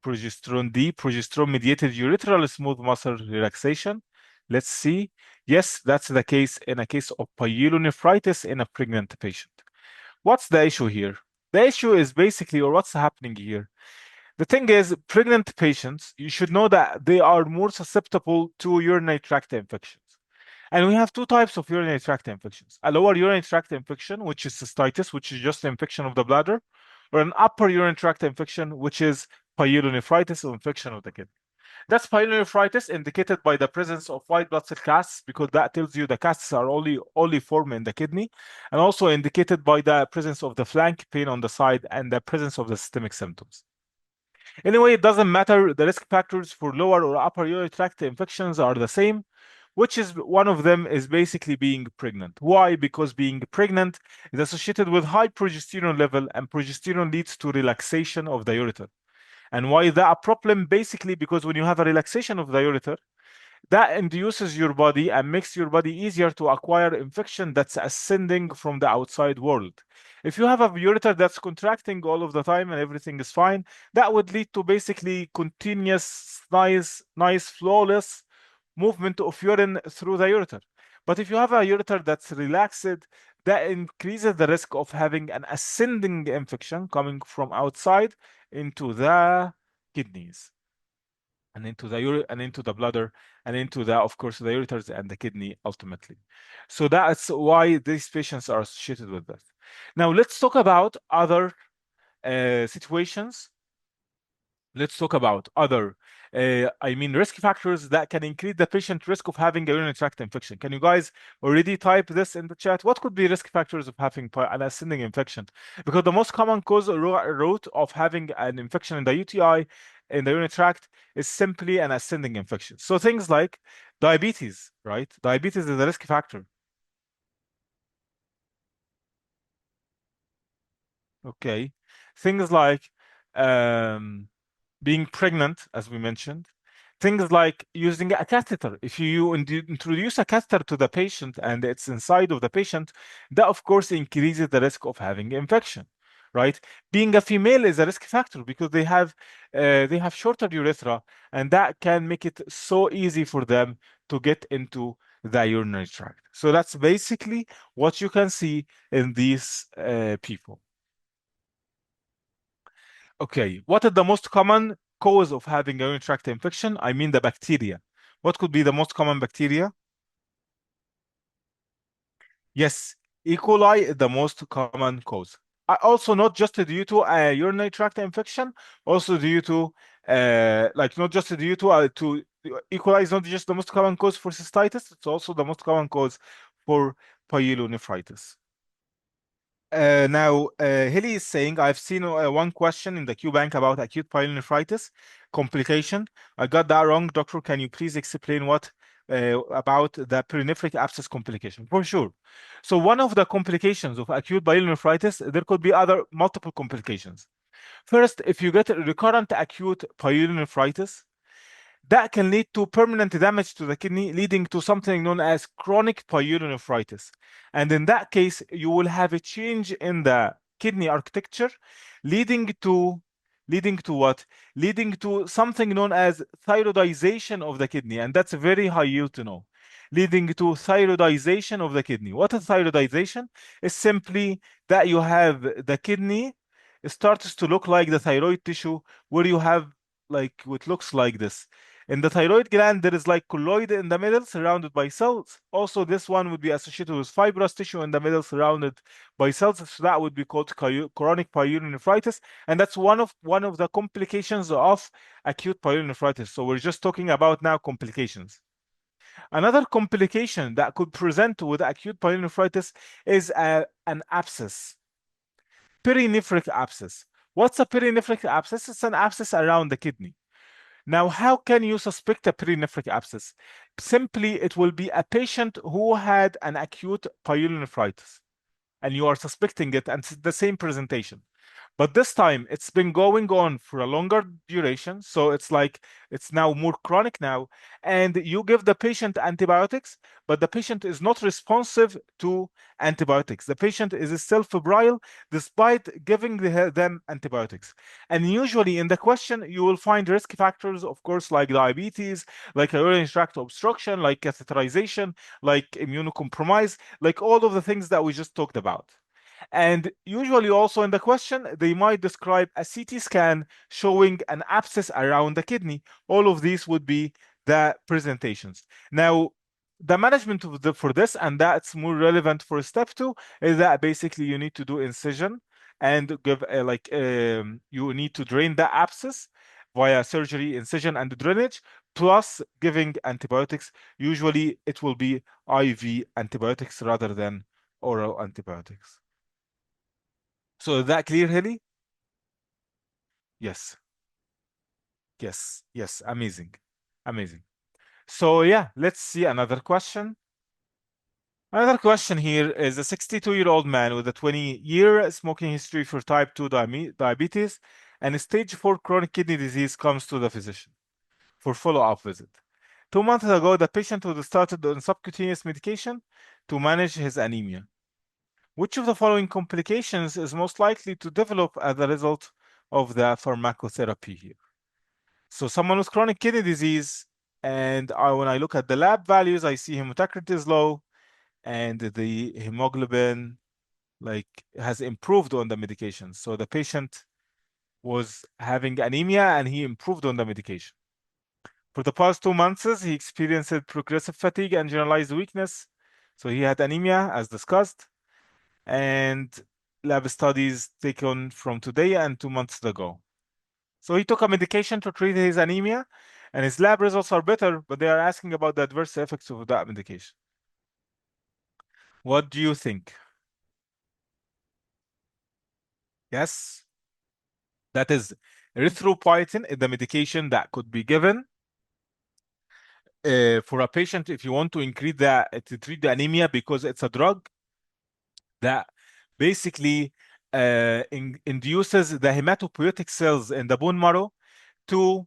progesterone D, progesterone mediated urethral smooth muscle relaxation. Let's see. Yes, that's the case in a case of pyelonephritis in a pregnant patient. What's the issue here? The issue is basically, or what's happening here? The thing is, pregnant patients, you should know that they are more susceptible to urinary tract infections. And we have two types of urinary tract infections: a lower urinary tract infection, which is cystitis, which is just an infection of the bladder, or an upper urinary tract infection, which is pyelonephritis or infection of the kidney. That's pyelonephritis indicated by the presence of white blood cell casts, because that tells you the casts are only formed in the kidney, and also indicated by the presence of the flank pain on the side and the presence of the systemic symptoms. Anyway, it doesn't matter. The risk factors for lower or upper urinary tract infections are the same, which is one of them is basically being pregnant. Why? Because being pregnant is associated with high progesterone level, and progesterone leads to relaxation of the ureter. And why is that a problem? Basically, because when you have a relaxation of the ureter, that induces your body and makes your body easier to acquire infection that's ascending from the outside world. If you have a ureter that's contracting all of the time and everything is fine, that would lead to basically continuous, nice, flawless movement of urine through the ureter. But if you have a ureter that's relaxed, that increases the risk of having an ascending infection coming from outside into the kidneys and into the and into the bladder and into the, of course, the ureters and the kidney ultimately. So that's why these patients are associated with that. Now let's talk about other situations. Let's talk about other, risk factors that can increase the patient risk of having a urinary tract infection. Can you guys already type this in the chat? What could be risk factors of having an ascending infection? Because the most common cause or route of having an infection in the UTI, in the urinary tract, is simply an ascending infection. So things like diabetes, right? Diabetes is a risk factor. Okay. Things like um, being pregnant, as we mentioned, things like using a catheter. If you introduce a catheter to the patient and it's inside of the patient, that of course increases the risk of having infection, right? Being a female is a risk factor because they have shorter urethra, and that can make it so easy for them to get into the urinary tract. So that's basically what you can see in these people. Okay, what is the most common cause of having a urinary tract infection? I mean the bacteria. What could be the most common bacteria? Yes, E. coli is the most common cause. Also, not just due to a urinary tract infection, also due to, not just due to E. coli is not just the most common cause for cystitis, it's also the most common cause for pyelonephritis. Hilly is saying, I've seen one question in the QBank about acute pyelonephritis complication. I got that wrong. Doctor, can you please explain what about the perinephric abscess complication? For sure. So one of the complications of acute pyelonephritis, there could be other multiple complications. First, if you get recurrent acute pyelonephritis, that can lead to permanent damage to the kidney, leading to something known as chronic pyelonephritis. And in that case, you will have a change in the kidney architecture, leading to leading to what? Leading to something known as thyroidization of the kidney, and that's very high yield to know. Leading to thyroidization of the kidney. What is thyroidization? It's simply that you have the kidney starts to look like the thyroid tissue, where you have like what looks like this. In the thyroid gland, there is like colloid in the middle surrounded by cells. Also, this one would be associated with fibrous tissue in the middle surrounded by cells. So that would be called chronic pyelonephritis. And that's one of the complications of acute pyelonephritis. So we're just talking about now complications. Another complication that could present with acute pyelonephritis is an abscess, perinephric abscess. What's a perinephric abscess? It's an abscess around the kidney. Now, how can you suspect a perinephric abscess? Simply, it will be a patient who had an acute pyelonephritis, and you are suspecting it, and it's the same presentation. But this time it's been going on for a longer duration. So it's like it's now more chronic now. And you give the patient antibiotics, but the patient is not responsive to antibiotics. The patient is still febrile despite giving them antibiotics. And usually in the question, you will find risk factors, of course, like diabetes, like urinary tract obstruction, like catheterization, like immunocompromise, like all of the things that we just talked about. And usually also in the question, they might describe a CT scan showing an abscess around the kidney. All of these would be the presentations. Now, the management of for this, and that's more relevant for step two, is that basically you need to do incision and give you need to drain the abscess via surgery, incision, and drainage, plus giving antibiotics. Usually it will be IV antibiotics rather than oral antibiotics. So is that clear, Hilly? Yes, yes, yes. Amazing, amazing. So yeah, let's see another question. Another question here is a 62-year-old man with a 20-year smoking history for type 2 diabetes and a stage 4 chronic kidney disease comes to the physician for follow-up visit. 2 months ago, the patient was started on subcutaneous medication to manage his anemia. Which of the following complications is most likely to develop as a result of the pharmacotherapy here? So someone with chronic kidney disease, and when I look at the lab values, I see hematocrit is low, and the hemoglobin like has improved on the medication. So the patient was having anemia, and he improved on the medication. For the past 2 months, he experienced progressive fatigue and generalized weakness. So he had anemia, as discussed, and lab studies taken from today and 2 months ago. So he took a medication to treat his anemia, and his lab results are better, but they are asking about the adverse effects of that medication. What do you think? Yes, that is erythropoietin, is the medication that could be given for a patient if you want to increase to treat the anemia, because it's a drug that basically induces the hematopoietic cells in the bone marrow to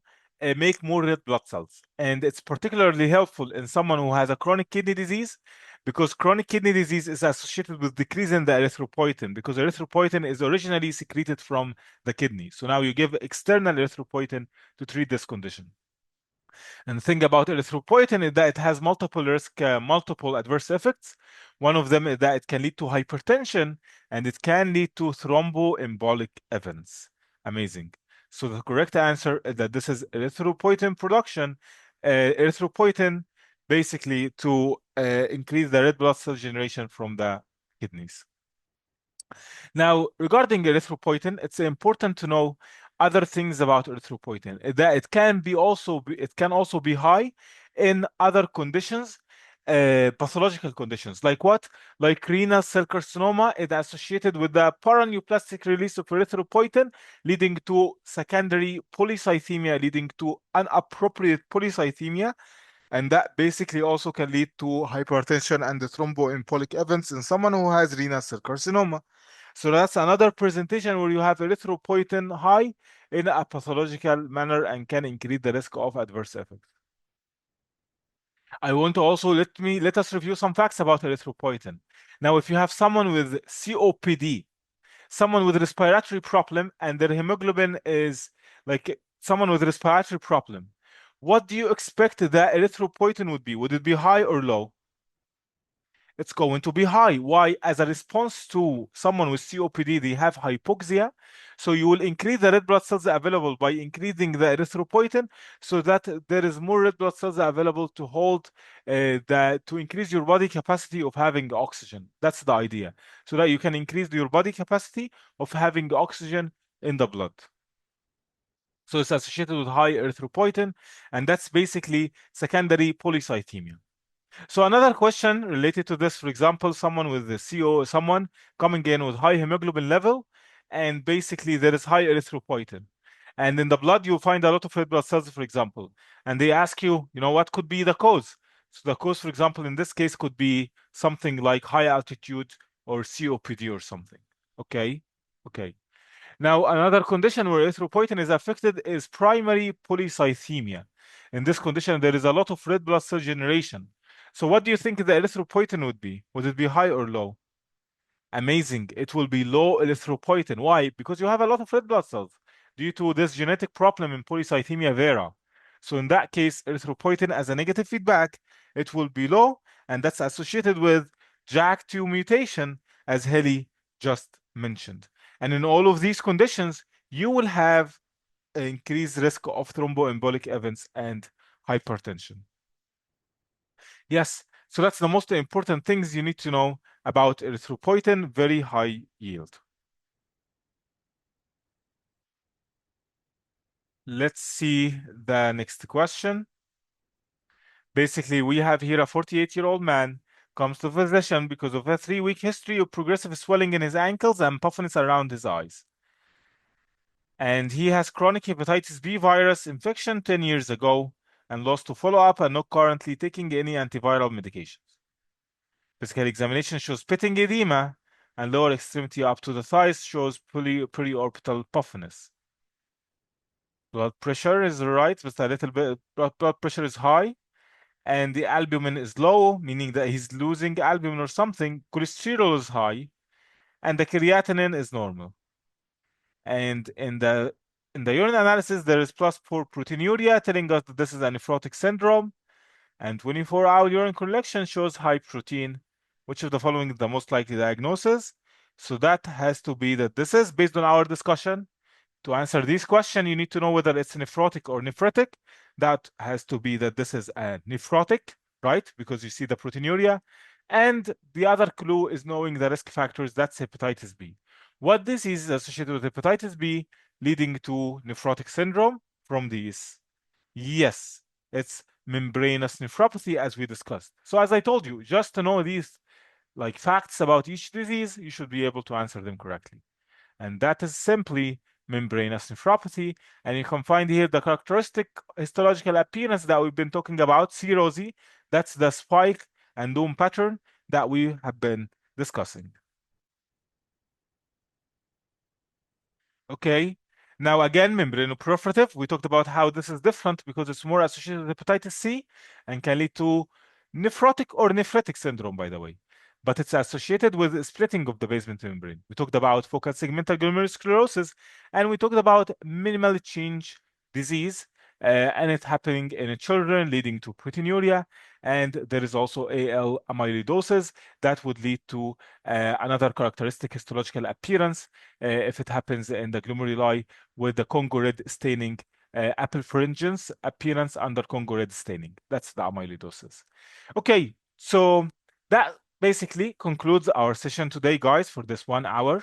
make more red blood cells. And it's particularly helpful in someone who has a chronic kidney disease, because chronic kidney disease is associated with decrease in the erythropoietin, because erythropoietin is originally secreted from the kidney. So now you give external erythropoietin to treat this condition. And the thing about erythropoietin is that it has multiple adverse effects. One of them is that it can lead to hypertension, and it can lead to thromboembolic events. Amazing. So the correct answer is that this is erythropoietin production. Erythropoietin basically to increase the red blood cell generation from the kidneys. Now, regarding erythropoietin, it's important to know other things about erythropoietin. That it can also be high in other conditions, pathological conditions. Like what? Like renal cell carcinoma is associated with the paraneoplastic release of erythropoietin, leading to secondary polycythemia, leading to inappropriate polycythemia. And that basically also can lead to hypertension and the thromboembolic events in someone who has renal cell carcinoma. So that's another presentation where you have erythropoietin high in a pathological manner and can increase the risk of adverse effects. I want to also let us review some facts about erythropoietin. Now, if you have someone with COPD, someone with respiratory problem, and their hemoglobin is like someone with respiratory problem, what do you expect the erythropoietin would be? Would it be high or low? It's going to be high. Why? As a response to someone with COPD, they have hypoxia. So you will increase the red blood cells available by increasing the erythropoietin, so that there is more red blood cells available to hold to increase your body capacity of having oxygen. That's the idea. So that you can increase your body capacity of having oxygen in the blood. So it's associated with high erythropoietin, and that's basically secondary polycythemia. So another question related to this, for example, someone with the someone coming in with high hemoglobin level, and basically there is high erythropoietin. And in the blood, you find a lot of red blood cells, for example. And they ask you, what could be the cause? So the cause, for example, in this case, could be something like high altitude or COPD or something. Okay? Okay. Now, another condition where erythropoietin is affected is primary polycythemia. In this condition, there is a lot of red blood cell generation. So what do you think the erythropoietin would be? Would it be high or low? Amazing. It will be low erythropoietin. Why? Because you have a lot of red blood cells due to this genetic problem in polycythemia vera. So in that case, erythropoietin as a negative feedback, it will be low, and that's associated with JAK2 mutation, as Heli just mentioned. And in all of these conditions, you will have an increased risk of thromboembolic events and hypertension. Yes, so that's the most important things you need to know about erythropoietin, very high yield. Let's see the next question. Basically, we have here a 48-year-old man comes to physician because of a 3-week history of progressive swelling in his ankles and puffiness around his eyes. And he has chronic hepatitis B virus infection 10 years ago and lost to follow-up and not currently taking any antiviral medications. Physical examination shows pitting edema and lower extremity up to the thighs shows periorbital puffiness. Blood pressure is right, but a little bit blood pressure is high, and the albumin is low, meaning that he's losing albumin or something. Cholesterol is high, and the creatinine is normal. And in the urine analysis, there is +4 proteinuria, telling us that this is a nephrotic syndrome. And 24-hour urine collection shows high protein. Which of the following is the most likely diagnosis? So that has to be that this is based on our discussion. To answer this question, you need to know whether it's nephrotic or nephritic. That has to be that this is a nephrotic, right? Because you see the proteinuria. And the other clue is knowing the risk factors. That's hepatitis B. What disease is associated with hepatitis B leading to nephrotic syndrome from these? Yes, it's membranous nephropathy, as we discussed. So as I told you, just to know these like facts about each disease, you should be able to answer them correctly. And that is simply membranous nephropathy. And you can find here the characteristic histological appearance that we've been talking about, cirrhosis. That's the spike and dome pattern that we have been discussing. Okay. Now again, membranoproliferative. We talked about how this is different because it's more associated with hepatitis C and can lead to nephrotic or nephritic syndrome, by the way. But it's associated with splitting of the basement membrane. We talked about focal segmental glomerulosclerosis, and we talked about minimal change disease, and it happening in children, leading to proteinuria. And there is also AL amyloidosis that would lead to another characteristic histological appearance if it happens in the glomeruli with the Congo red staining, apelpharingens appearance under Congo red staining. That's the amyloidosis. Okay, so that basically concludes our session today, guys, for this 1 hour.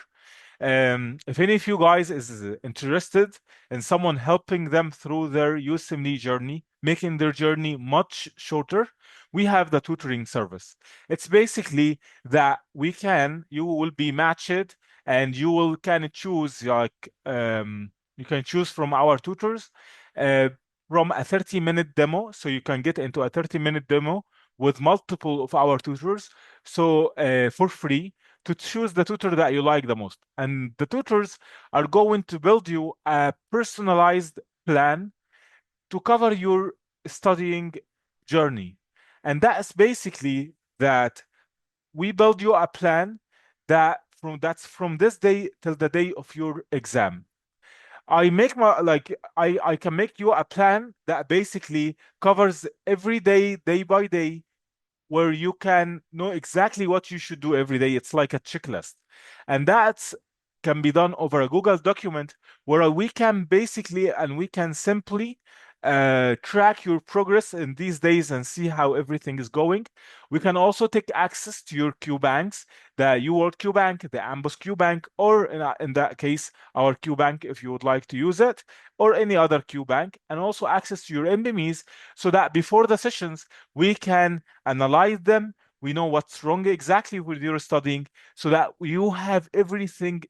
If any of you guys is interested in someone helping them through their USMLE journey, making their journey much shorter, we have the tutoring service. It's basically that you will be matched and you will can choose you can choose from our tutors uh, from a 30-minute demo. So you can get into a 30-minute demo with multiple of our tutors. So for free, to choose the tutor that you like the most. And the tutors are going to build you a personalized plan to cover your studying journey. And that's basically that we build you a plan that's from this day till the day of your exam. I can make you a plan that basically covers every day, day by day, where you can know exactly what you should do every day. It's like a checklist. And that can be done over a Google document where we can basically and we can simply track your progress in these days and see how everything is going. We can also take access to your QBanks, the uworld QBank, the amboss QBank, or in that case, our QBank if you would like to use it, or any other QBank, and also access to your nbmes so that before the sessions, we can analyze them. We know what's wrong exactly with your studying so that you have everything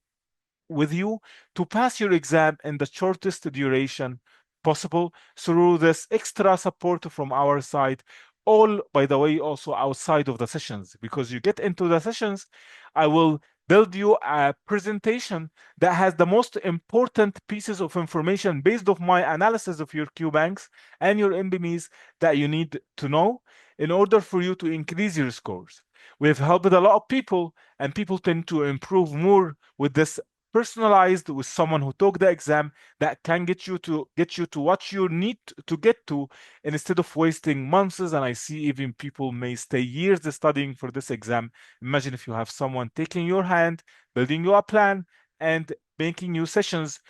with you to pass your exam in the shortest duration possible through this extra support from our side. All, by the way, also outside of the sessions, because you get into the sessions, I will build you a presentation that has the most important pieces of information based off my analysis of your QBanks and your nbmes that you need to know in order for you to increase your scores. We've helped a lot of people, and people tend to improve more with this personalized, with someone who took the exam that can get you to what you need to get to, instead of wasting months. And I see even people may stay years studying for this exam. Imagine if you have someone taking your hand, building you a plan, and making you sessions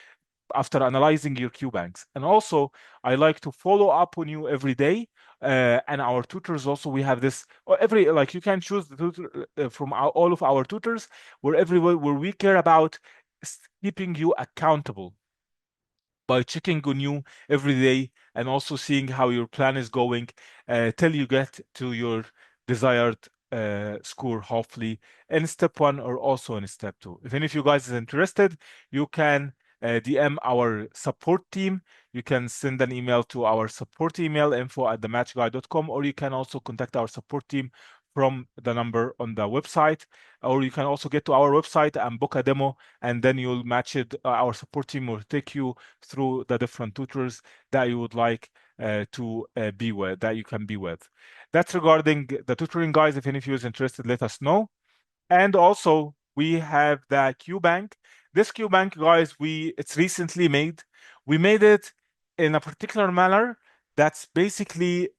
after analyzing your QBanks. And also, I like to follow up on you every day. And our tutors also, we have this, or every, like, you can choose the tutor from all of our tutors, where we care about keeping you accountable by checking on you every day and also seeing how your plan is going till you get to your desired score, hopefully in step one or also in step two. If any of you guys is interested, you can DM our support team. You can send an email to our support email, info@thematchguy.com, or you can also contact our support team from the number on the website, or you can also get to our website and book a demo, and then you'll match it. Our support team will take you through the different tutors that you would like to be with, that you can be with. That's regarding the tutoring, guys. If any of you is interested, let us know. And also, we have the QBank. This QBank, guys, it's recently made. We made it in a particular manner that's basically,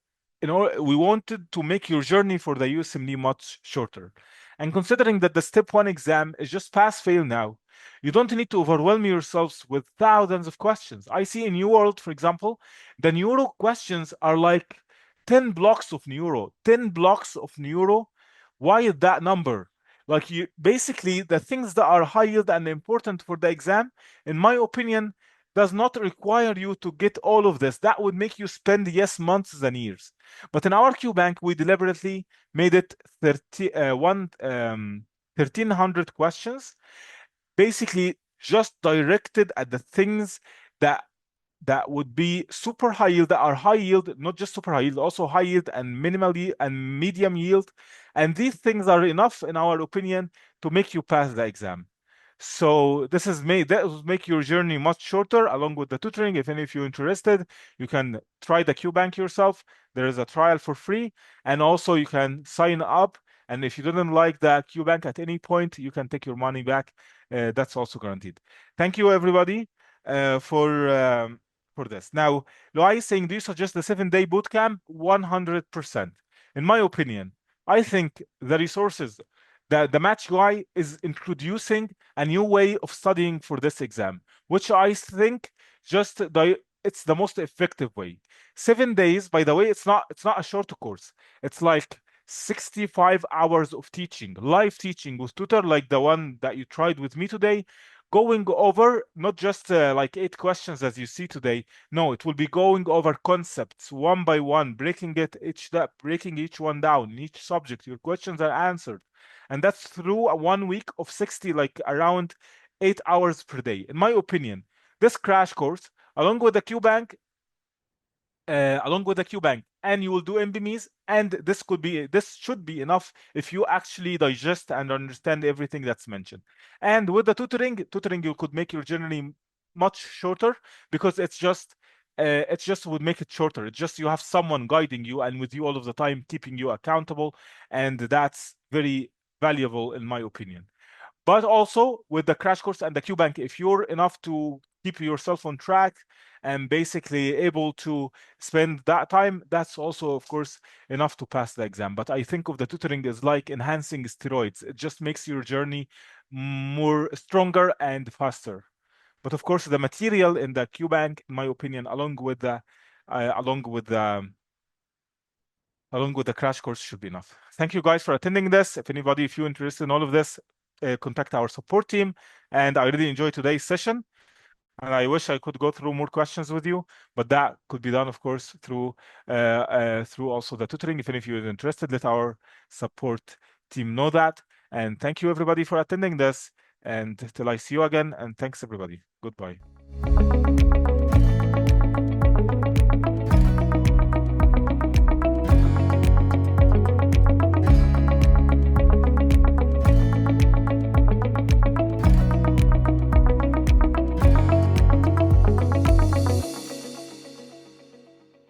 we wanted to make your journey for the USMLE much shorter. And considering that the step one exam is just pass fail now, you don't need to overwhelm yourselves with thousands of questions. I see in uworld, for example, the neuro questions are like 10 blocks of neuro. 10 blocks of neuro. Why is that number? Like, you basically, the things that are high yield and important for the exam, in my opinion, does not require you to get all of this. That would make you spend, yes, months and years. But in our QBank, we deliberately made it 1,300 questions, basically just directed at the things that would be super high yield, that are high yield, not just super high yield, also high yield and minimally and medium yield. And these things are enough, in our opinion, to make you pass the exam. So that will make your journey much shorter, along with the tutoring. If any of you interested, you can try the QBank yourself. There is a trial for free, and also you can sign up. And if you didn't like the QBank at any point, you can take your money back. That's also guaranteed. Thank you, everybody, for this. Now, Loai is saying, do you suggest the 7-day bootcamp? 100%. In my opinion, I think the resources, the match guy is introducing a new way of studying for this exam, which I think it's the most effective way. 7 days, by the way, it's not a short course. It's like 65 hours of teaching, live teaching with tutor, like the one that you tried with me today, going over not just like 8 questions as you see today. No, it will be going over concepts one by one, breaking each one down, each subject. Your questions are answered, and that's through a 1 week of 60, like around 8 hours per day. In my opinion, this crash course, along with the QBank, and you will do MBMEs, and this should be enough if you actually digest and understand everything that's mentioned. And with the tutoring, you could make your journey much shorter, because it just would make it shorter. It's just you have someone guiding you and with you all of the time, keeping you accountable, and that's very valuable, in my opinion. But also with the crash course and the QBank, if you're enough to keep yourself on track and basically able to spend that time, that's also, of course, enough to pass the exam. But I think of the tutoring as like enhancing steroids. It just makes your journey more stronger and faster. But of course, the material in the QBank, in my opinion, along with the crash course, should be enough. Thank you guys for attending this. If you're interested in all of this, contact our support team. And I really enjoyed today's session. And I wish I could go through more questions with you, but that could be done, of course, through also the tutoring. If any of you are interested, let our support team know that. And thank you, everybody, for attending this. And till I see you again, and thanks everybody. Goodbye.